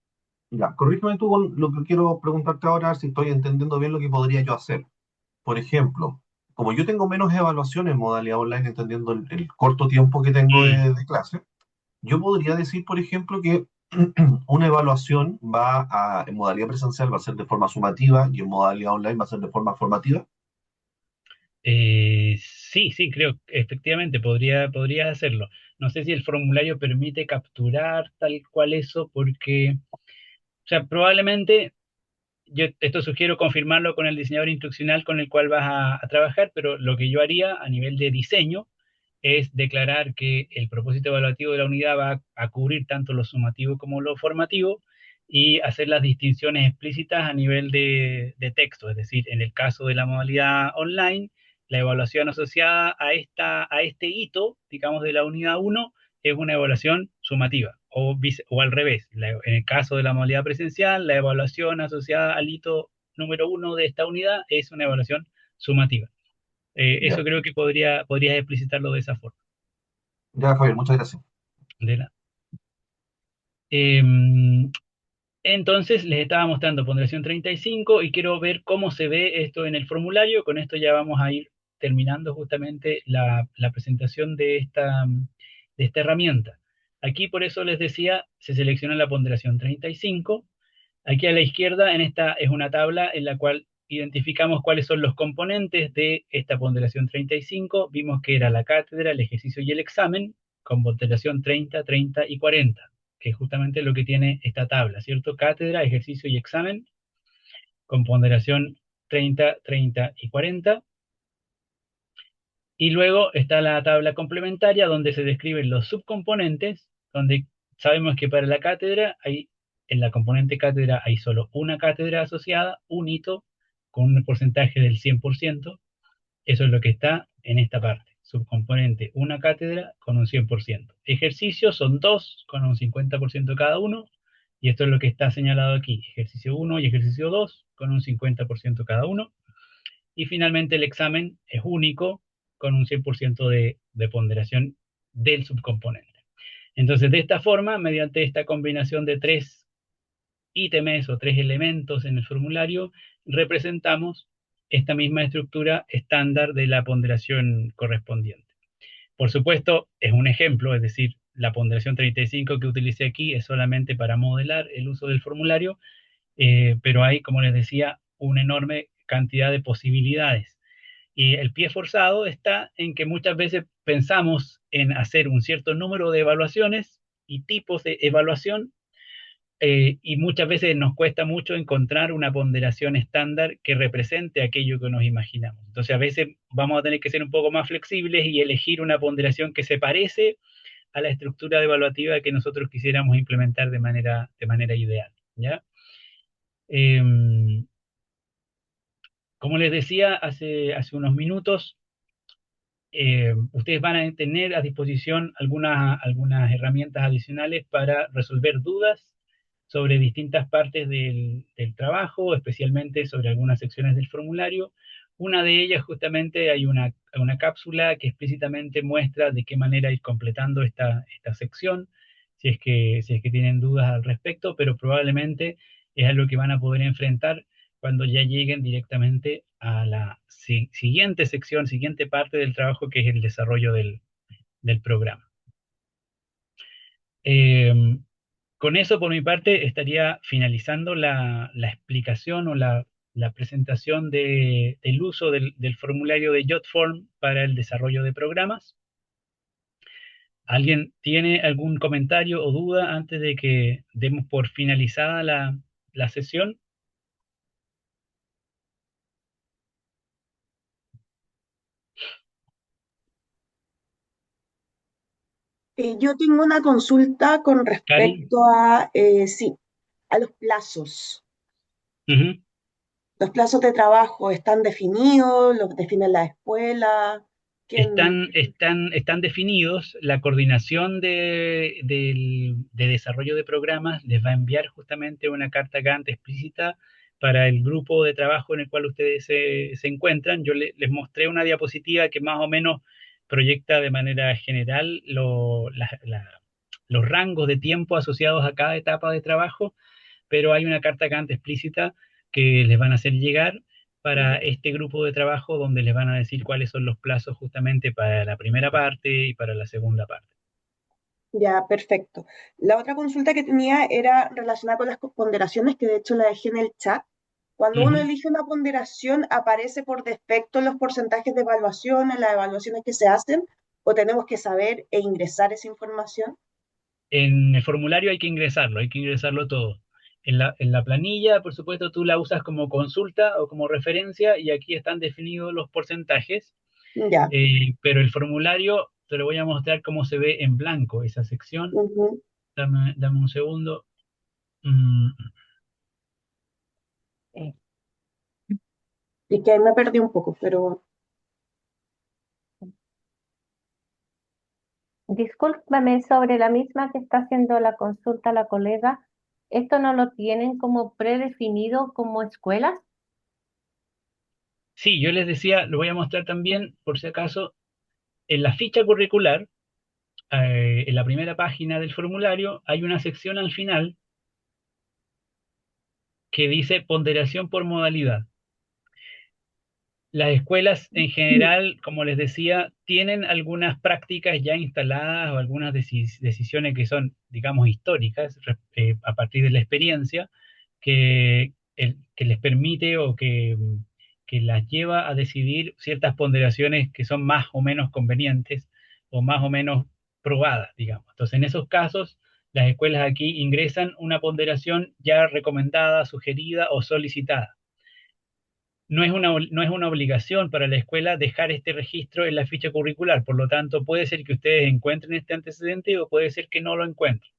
Ya, corrígeme tú con lo que quiero preguntarte ahora, a ver si estoy entendiendo bien lo que podría yo hacer. Por ejemplo, como yo tengo menos evaluaciones en modalidad online, entendiendo el corto tiempo que tengo Mm. de clase, yo podría decir, por ejemplo, que una evaluación en modalidad presencial va a ser de forma sumativa y en modalidad online va a ser de forma formativa. Sí, sí, creo que efectivamente podría hacerlo. No sé si el formulario permite capturar tal cual eso, porque, o sea, probablemente yo esto sugiero confirmarlo con el diseñador instruccional con el cual vas a trabajar, pero lo que yo haría a nivel de diseño es declarar que el propósito evaluativo de la unidad va a cubrir tanto lo sumativo como lo formativo y hacer las distinciones explícitas a nivel de texto, es decir, en el caso de la modalidad online, la evaluación asociada a este hito, digamos, de la unidad uno es una evaluación sumativa, o al revés, en el caso de la modalidad presencial, la evaluación asociada al hito número uno de esta unidad es una evaluación sumativa. Eso Ya, creo que podrías explicitarlo de esa forma. ya, Javier, muchas gracias. De la- Em, entonces les estaba mostrando ponderación 35 y quiero ver cómo se ve esto en el formulario. Con esto ya vamos a ir terminando justamente la presentación de esta herramienta. Aquí por eso les decía, se selecciona la ponderación 35. Aquí a la izquierda, en esta es una tabla en la cual identificamos cuáles son los componentes de esta ponderación 35. Vimos que era la cátedra, el ejercicio y el examen, con ponderación 30, 30 y 40, que es justamente lo que tiene esta tabla, ¿cierto? Cátedra, ejercicio y examen, con ponderación 30, 30 y 40. Y luego está la tabla complementaria donde se describen los subcomponentes, donde sabemos que para la cátedra en la componente cátedra hay solo una cátedra asociada, un hito con un porcentaje del 100%. Eso es lo que está en esta parte. Subcomponente, una cátedra con un 100%. Ejercicios son dos con un 50% cada uno. Y esto es lo que está señalado aquí. Ejercicio 1 y ejercicio 2 con un 50% cada uno. Y finalmente el examen es único con un 100% de ponderación del subcomponente. Entonces, de esta forma, mediante esta combinación de tres ítems o tres elementos en el formulario, representamos esta misma estructura estándar de la ponderación correspondiente. Por supuesto, es un ejemplo, es decir, la ponderación 35 que utilicé aquí es solamente para modelar el uso del formulario, pero hay, como les decía, una enorme cantidad de posibilidades. Y el pie forzado está en que muchas veces pensamos en hacer un cierto número de evaluaciones y tipos de evaluación, y muchas veces nos cuesta mucho encontrar una ponderación estándar que represente aquello que nos imaginamos. Entonces a veces vamos a tener que ser un poco más flexibles y elegir una ponderación que se parece a la estructura evaluativa que nosotros quisiéramos implementar de manera ideal, ¿ya? Em, como les decía hace unos minutos, ustedes van a tener a disposición algunas herramientas adicionales para resolver dudas sobre distintas partes del trabajo, especialmente sobre algunas secciones del formulario. Una de ellas, justamente, hay una cápsula que explícitamente muestra de qué manera ir completando esta sección, si es que tienen dudas al respecto, pero probablemente es algo que van a poder enfrentar cuando ya lleguen directamente a la siguiente sección, siguiente parte del trabajo, que es el desarrollo del programa. Eh, con eso, por mi parte, estaría finalizando la explicación o la presentación del uso del formulario de JotForm para el desarrollo de programas. ¿Alguien tiene algún comentario o duda antes de que demos por finalizada la sesión? Yo tengo una consulta con Cari. respecto a, sí, a los plazos. Ujú. ¿Los plazos de trabajo están definidos? ¿Los define la escuela? ¿Quién? Están definidos. La coordinación de desarrollo de programas les va a enviar justamente una carta Gantt explícita para el grupo de trabajo en el cual ustedes se encuentran. Yo les mostré una diapositiva que más o menos proyecta de manera general los rangos de tiempo asociados a cada etapa de trabajo, pero hay una carta Gantt explícita que les van a hacer llegar para este grupo de trabajo donde les van a decir cuáles son los plazos justamente para la primera parte y para la segunda parte. Ya, perfecto. La otra consulta que tenía era relacionada con las ponderaciones, que de hecho la dejé en el chat. Cuando uno Ujú. elige una ponderación, ¿aparece por defecto en los porcentajes de evaluación, en las evaluaciones que se hacen, o tenemos que saber e ingresar esa información? En el formulario hay que ingresarlo todo. En la planilla, por supuesto, tú la usas como consulta o como referencia y aquí están definidos los porcentajes, Ya. pero el formulario te lo voy a mostrar cómo se ve en blanco esa sección. Ujú. Dame un segundo. Mm, Eh, Y que ahí me perdí un poco, pero Discúlpame sobre la misma que está haciendo la consulta la colega. ¿Esto no lo tienen como predefinido como escuelas? sí, yo les decía, lo voy a mostrar también, por si acaso, en la ficha curricular, en la primera página del formulario, hay una sección al final que dice ponderación por modalidad. Las escuelas en general, como les decía, tienen algunas prácticas ya instaladas o algunas decisiones que son, digamos, históricas a partir de la experiencia que les permite que las lleva a decidir ciertas ponderaciones que son más o menos convenientes o más o menos probadas, digamos. Entonces, en esos casos, las escuelas aquí ingresan una ponderación ya recomendada, sugerida o solicitada. No es una obligación para la escuela dejar este registro en la ficha curricular, por lo tanto puede ser que ustedes encuentren este antecedente o puede ser que no lo encuentren.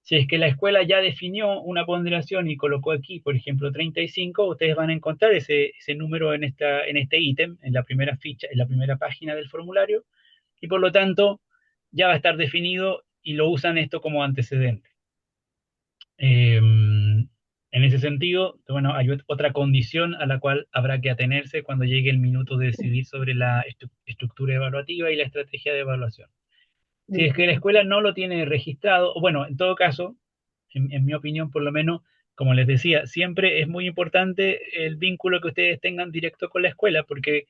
Si es que la escuela ya definió una ponderación y colocó aquí, por ejemplo, 35, ustedes van a encontrar ese número en este ítem, en la primera ficha, en la primera página del formulario, y por lo tanto ya va a estar definido y lo usan esto como antecedente. En ese sentido, bueno, hay otra condición a la cual habrá que atenerse cuando llegue el minuto de decidir sobre la estructura evaluativa y la estrategia de evaluación. Si es que la escuela no lo tiene registrado, o bueno, en todo caso, en mi opinión por lo menos, como les decía, siempre es muy importante el vínculo que ustedes tengan directo con la escuela, porque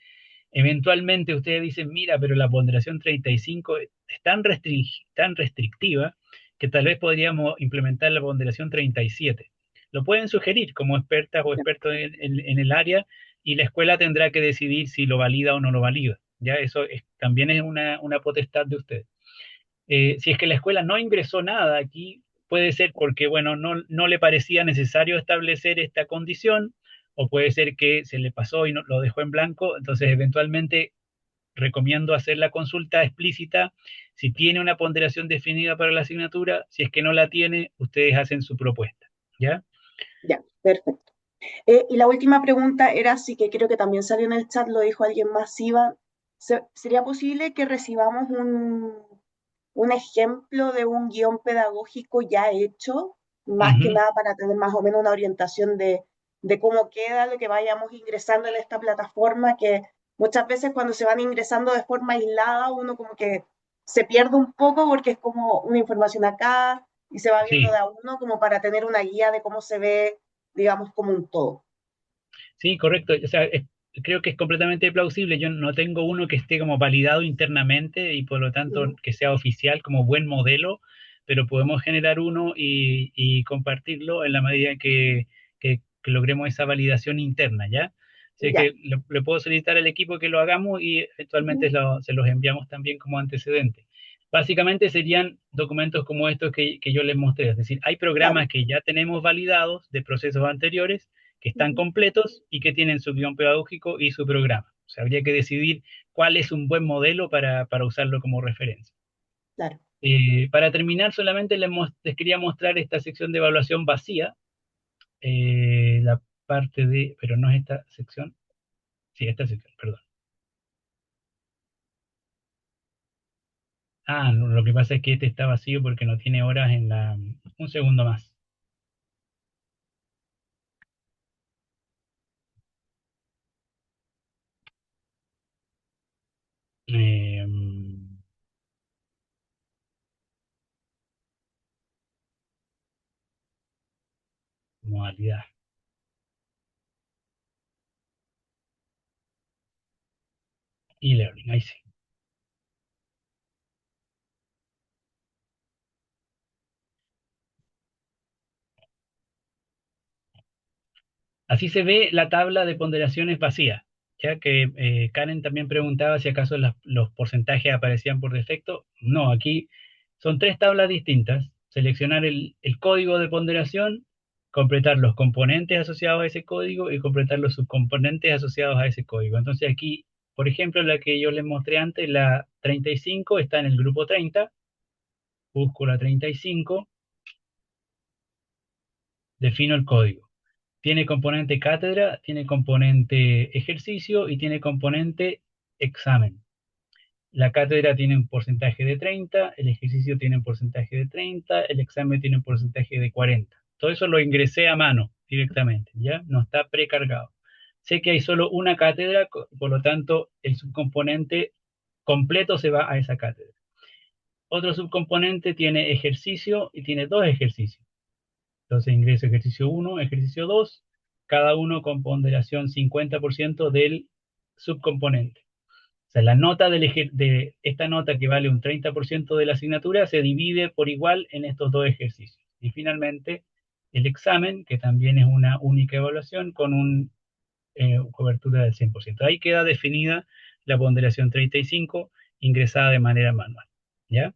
eventualmente ustedes dicen, mira, pero la ponderación 35 es tan restrictiva que tal vez podríamos implementar la ponderación 37. Lo pueden sugerir como expertas o expertos en el área y la escuela tendrá que decidir si lo valida o no lo valida. Ya eso también es una potestad de ustedes. Si es que la escuela no ingresó nada aquí, puede ser porque, bueno, no le parecía necesario establecer esta condición, o puede ser que se le pasó y no, lo dejó en blanco, entonces eventualmente recomiendo hacer la consulta explícita. Si tiene una ponderación definida para la asignatura, si es que no la tiene, ustedes hacen su propuesta, ¿ya? ya, perfecto. Y la última pregunta era, sí que creo que también salió en el chat, lo dijo alguien más, Iván, ¿sería posible que recibamos un ejemplo de un guión pedagógico ya hecho, más que Ujú. nada para tener más o menos una orientación de cómo queda lo que vayamos ingresando en esta plataforma, que muchas veces cuando se van ingresando de forma aislada, uno como que se pierde un poco porque es como una información acá y se va viendo de Sí, a uno como para tener una guía de cómo se ve, digamos, como un todo. sí, correcto. O sea, creo que es completamente plausible. Yo no tengo uno que esté como validado internamente y por lo tanto Ujú. que sea oficial como buen modelo, pero podemos generar uno y compartirlo en la medida que logremos esa validación interna, ¿ya? Así Ya. que le puedo solicitar al equipo que lo hagamos y eventualmente Ujú. se los enviamos también como antecedente. Básicamente serían documentos como estos que yo les mostré. Es decir, hay Claro. programas que ya tenemos validados de procesos anteriores que están Ujú. completos y que tienen su guión pedagógico y su programa. O sea, habría que decidir cuál es un buen modelo para usarlo como referencia. Claro. Para terminar, solamente les quería mostrar esta sección de evaluación vacía, la parte de, pero no es esta sección, sí, esta sección, perdón. Ah, no, lo que pasa es que este está vacío porque no tiene horas en la... Un segundo más. Eh, modalidad. E-learning, ahí sí. Así se ve la tabla de ponderaciones vacía, ya que Karen también preguntaba si acaso los porcentajes aparecían por defecto. No, aquí son tres tablas distintas. Seleccionar el código de ponderación, completar los componentes asociados a ese código y completar los subcomponentes asociados a ese código. Entonces aquí, por ejemplo, la que yo les mostré antes, la 35, está en el grupo 30. Busco la 35, defino el código. Tiene componente cátedra, tiene componente ejercicio y tiene componente examen. La cátedra tiene un porcentaje de 30, el ejercicio tiene un porcentaje de 30, el examen tiene un porcentaje de 40. Todo eso lo ingresé a mano directamente, ¿ya? No está precargado. Sé que hay solo una cátedra, por lo tanto, el subcomponente completo se va a esa cátedra. Otro subcomponente tiene ejercicio y tiene dos ejercicios. Entonces ingreso ejercicio 1, ejercicio 2, cada uno con ponderación 50% del subcomponente. O sea, la nota de esta nota que vale un 30% de la asignatura se divide por igual en estos dos ejercicios. Y finalmente, el examen, que también es una única evaluación con una cobertura del 100%. Ahí queda definida la ponderación 35 ingresada de manera manual. ¿Ya?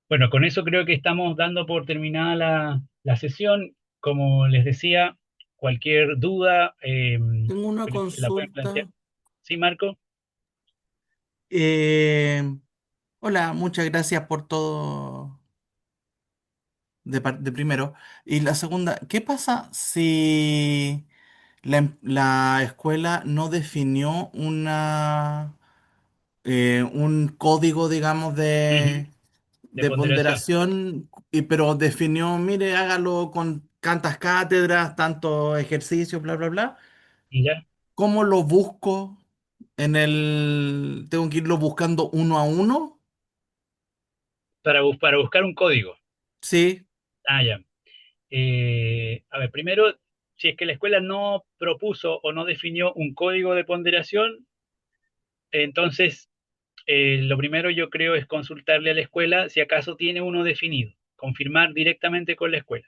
Bueno, con eso creo que estamos dando por terminada la sesión. Como les decía, cualquier duda Tengo una la pueden plantear. consulta. ¿Sí, Marco? Eh, Hola, muchas gracias por todo de primero. Y la segunda, ¿qué pasa si la escuela no definió un código, digamos, Ujú. De de ponderación. ponderación, pero definió, mire, hágalo con tantas cátedras, tantos ejercicios, bla, bla, bla? ¿Ya? ¿Cómo lo busco tengo que irlo buscando uno a uno? Para buscar un código. Sí, Ah, ya. A ver, primero, si es que la escuela no propuso o no definió un código de ponderación, entonces lo primero yo creo es consultarle a la escuela si acaso tiene uno definido, confirmar directamente con la escuela.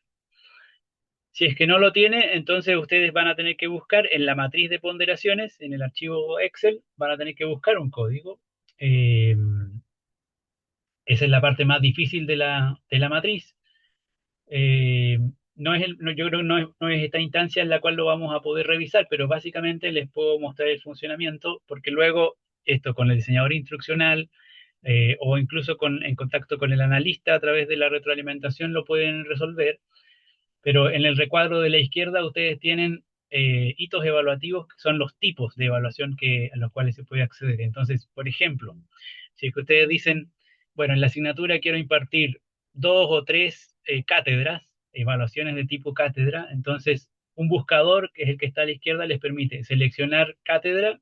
Si es que no lo tiene, entonces ustedes van a tener que buscar en la matriz de ponderaciones, en el archivo Excel, van a tener que buscar un código. Eh, Esa es la parte más difícil de la matriz. Eh, yo creo que no es esta instancia en la cual lo vamos a poder revisar, pero básicamente les puedo mostrar el funcionamiento, porque luego esto con el diseñador instruccional o incluso en contacto con el analista a través de la retroalimentación lo pueden resolver. Pero en el recuadro de la izquierda ustedes tienen hitos evaluativos que son los tipos de evaluación a los cuales se puede acceder. Entonces, por ejemplo, si es que ustedes dicen, bueno, en la asignatura quiero impartir dos o tres cátedras, evaluaciones de tipo cátedra, entonces un buscador, que es el que está a la izquierda, les permite seleccionar cátedra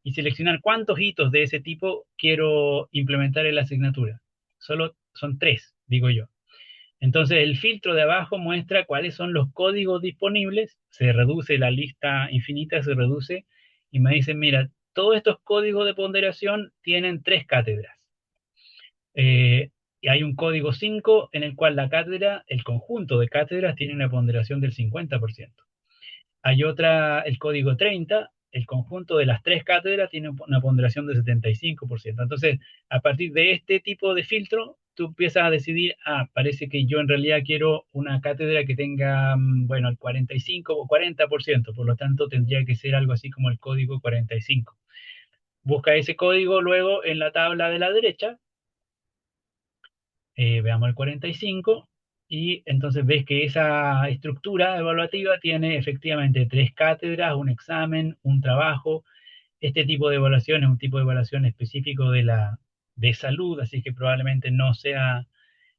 y seleccionar cuántos hitos de ese tipo quiero implementar en la asignatura. Solo son tres, digo yo. Entonces el filtro de abajo muestra cuáles son los códigos disponibles, se reduce la lista infinita, se reduce y me dicen, mira, todos estos códigos de ponderación tienen tres cátedras. Y hay un código 5 en el cual la cátedra, el conjunto de cátedras tiene una ponderación del 50%. Hay otra, el código 30, el conjunto de las tres cátedras tiene una ponderación de 75%. Entonces, a partir de este tipo de filtro, tú empiezas a decidir, parece que yo en realidad quiero una cátedra que tenga, bueno, el 45 o 40%, por lo tanto tendría que ser algo así como el código 45. Busca ese código luego en la tabla de la derecha, veamos el 45, y entonces ves que esa estructura evaluativa tiene efectivamente tres cátedras, un examen, un trabajo. Este tipo de evaluación es un tipo de evaluación específico de salud, así que probablemente no sea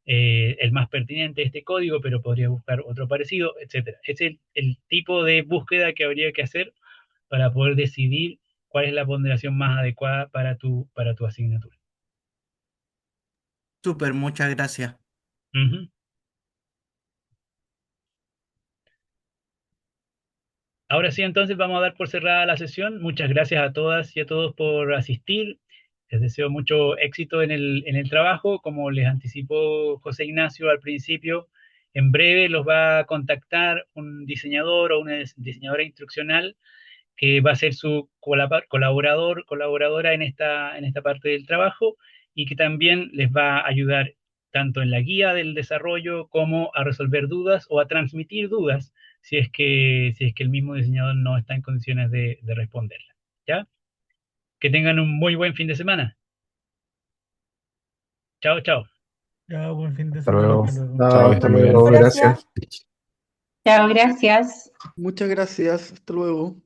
el más pertinente este código, pero podría buscar otro parecido, etcétera. Es el tipo de búsqueda que habría que hacer para poder decidir cuál es la ponderación más adecuada para tu asignatura. súper, muchas gracias. Ujú. Ahora sí, entonces vamos a dar por cerrada la sesión. Muchas gracias a todas y a todos por asistir. Les deseo mucho éxito en el trabajo. Como les anticipó José Ignacio al principio, en breve los va a contactar un diseñador o una diseñadora instruccional que va a ser su colaboradora en esta parte del trabajo y que también les va a ayudar tanto en la guía del desarrollo como a resolver dudas o a transmitir dudas si es que el mismo diseñador no está en condiciones de responderla. ¿Ya? Que tengan un muy buen fin de semana. Chao, chao. Ya, buen fin de Hasta semana, luego. hasta luego. Chao, Hasta hasta luego. luego. Gracias. Gracias. Chao, gracias. Muchas gracias. Hasta luego.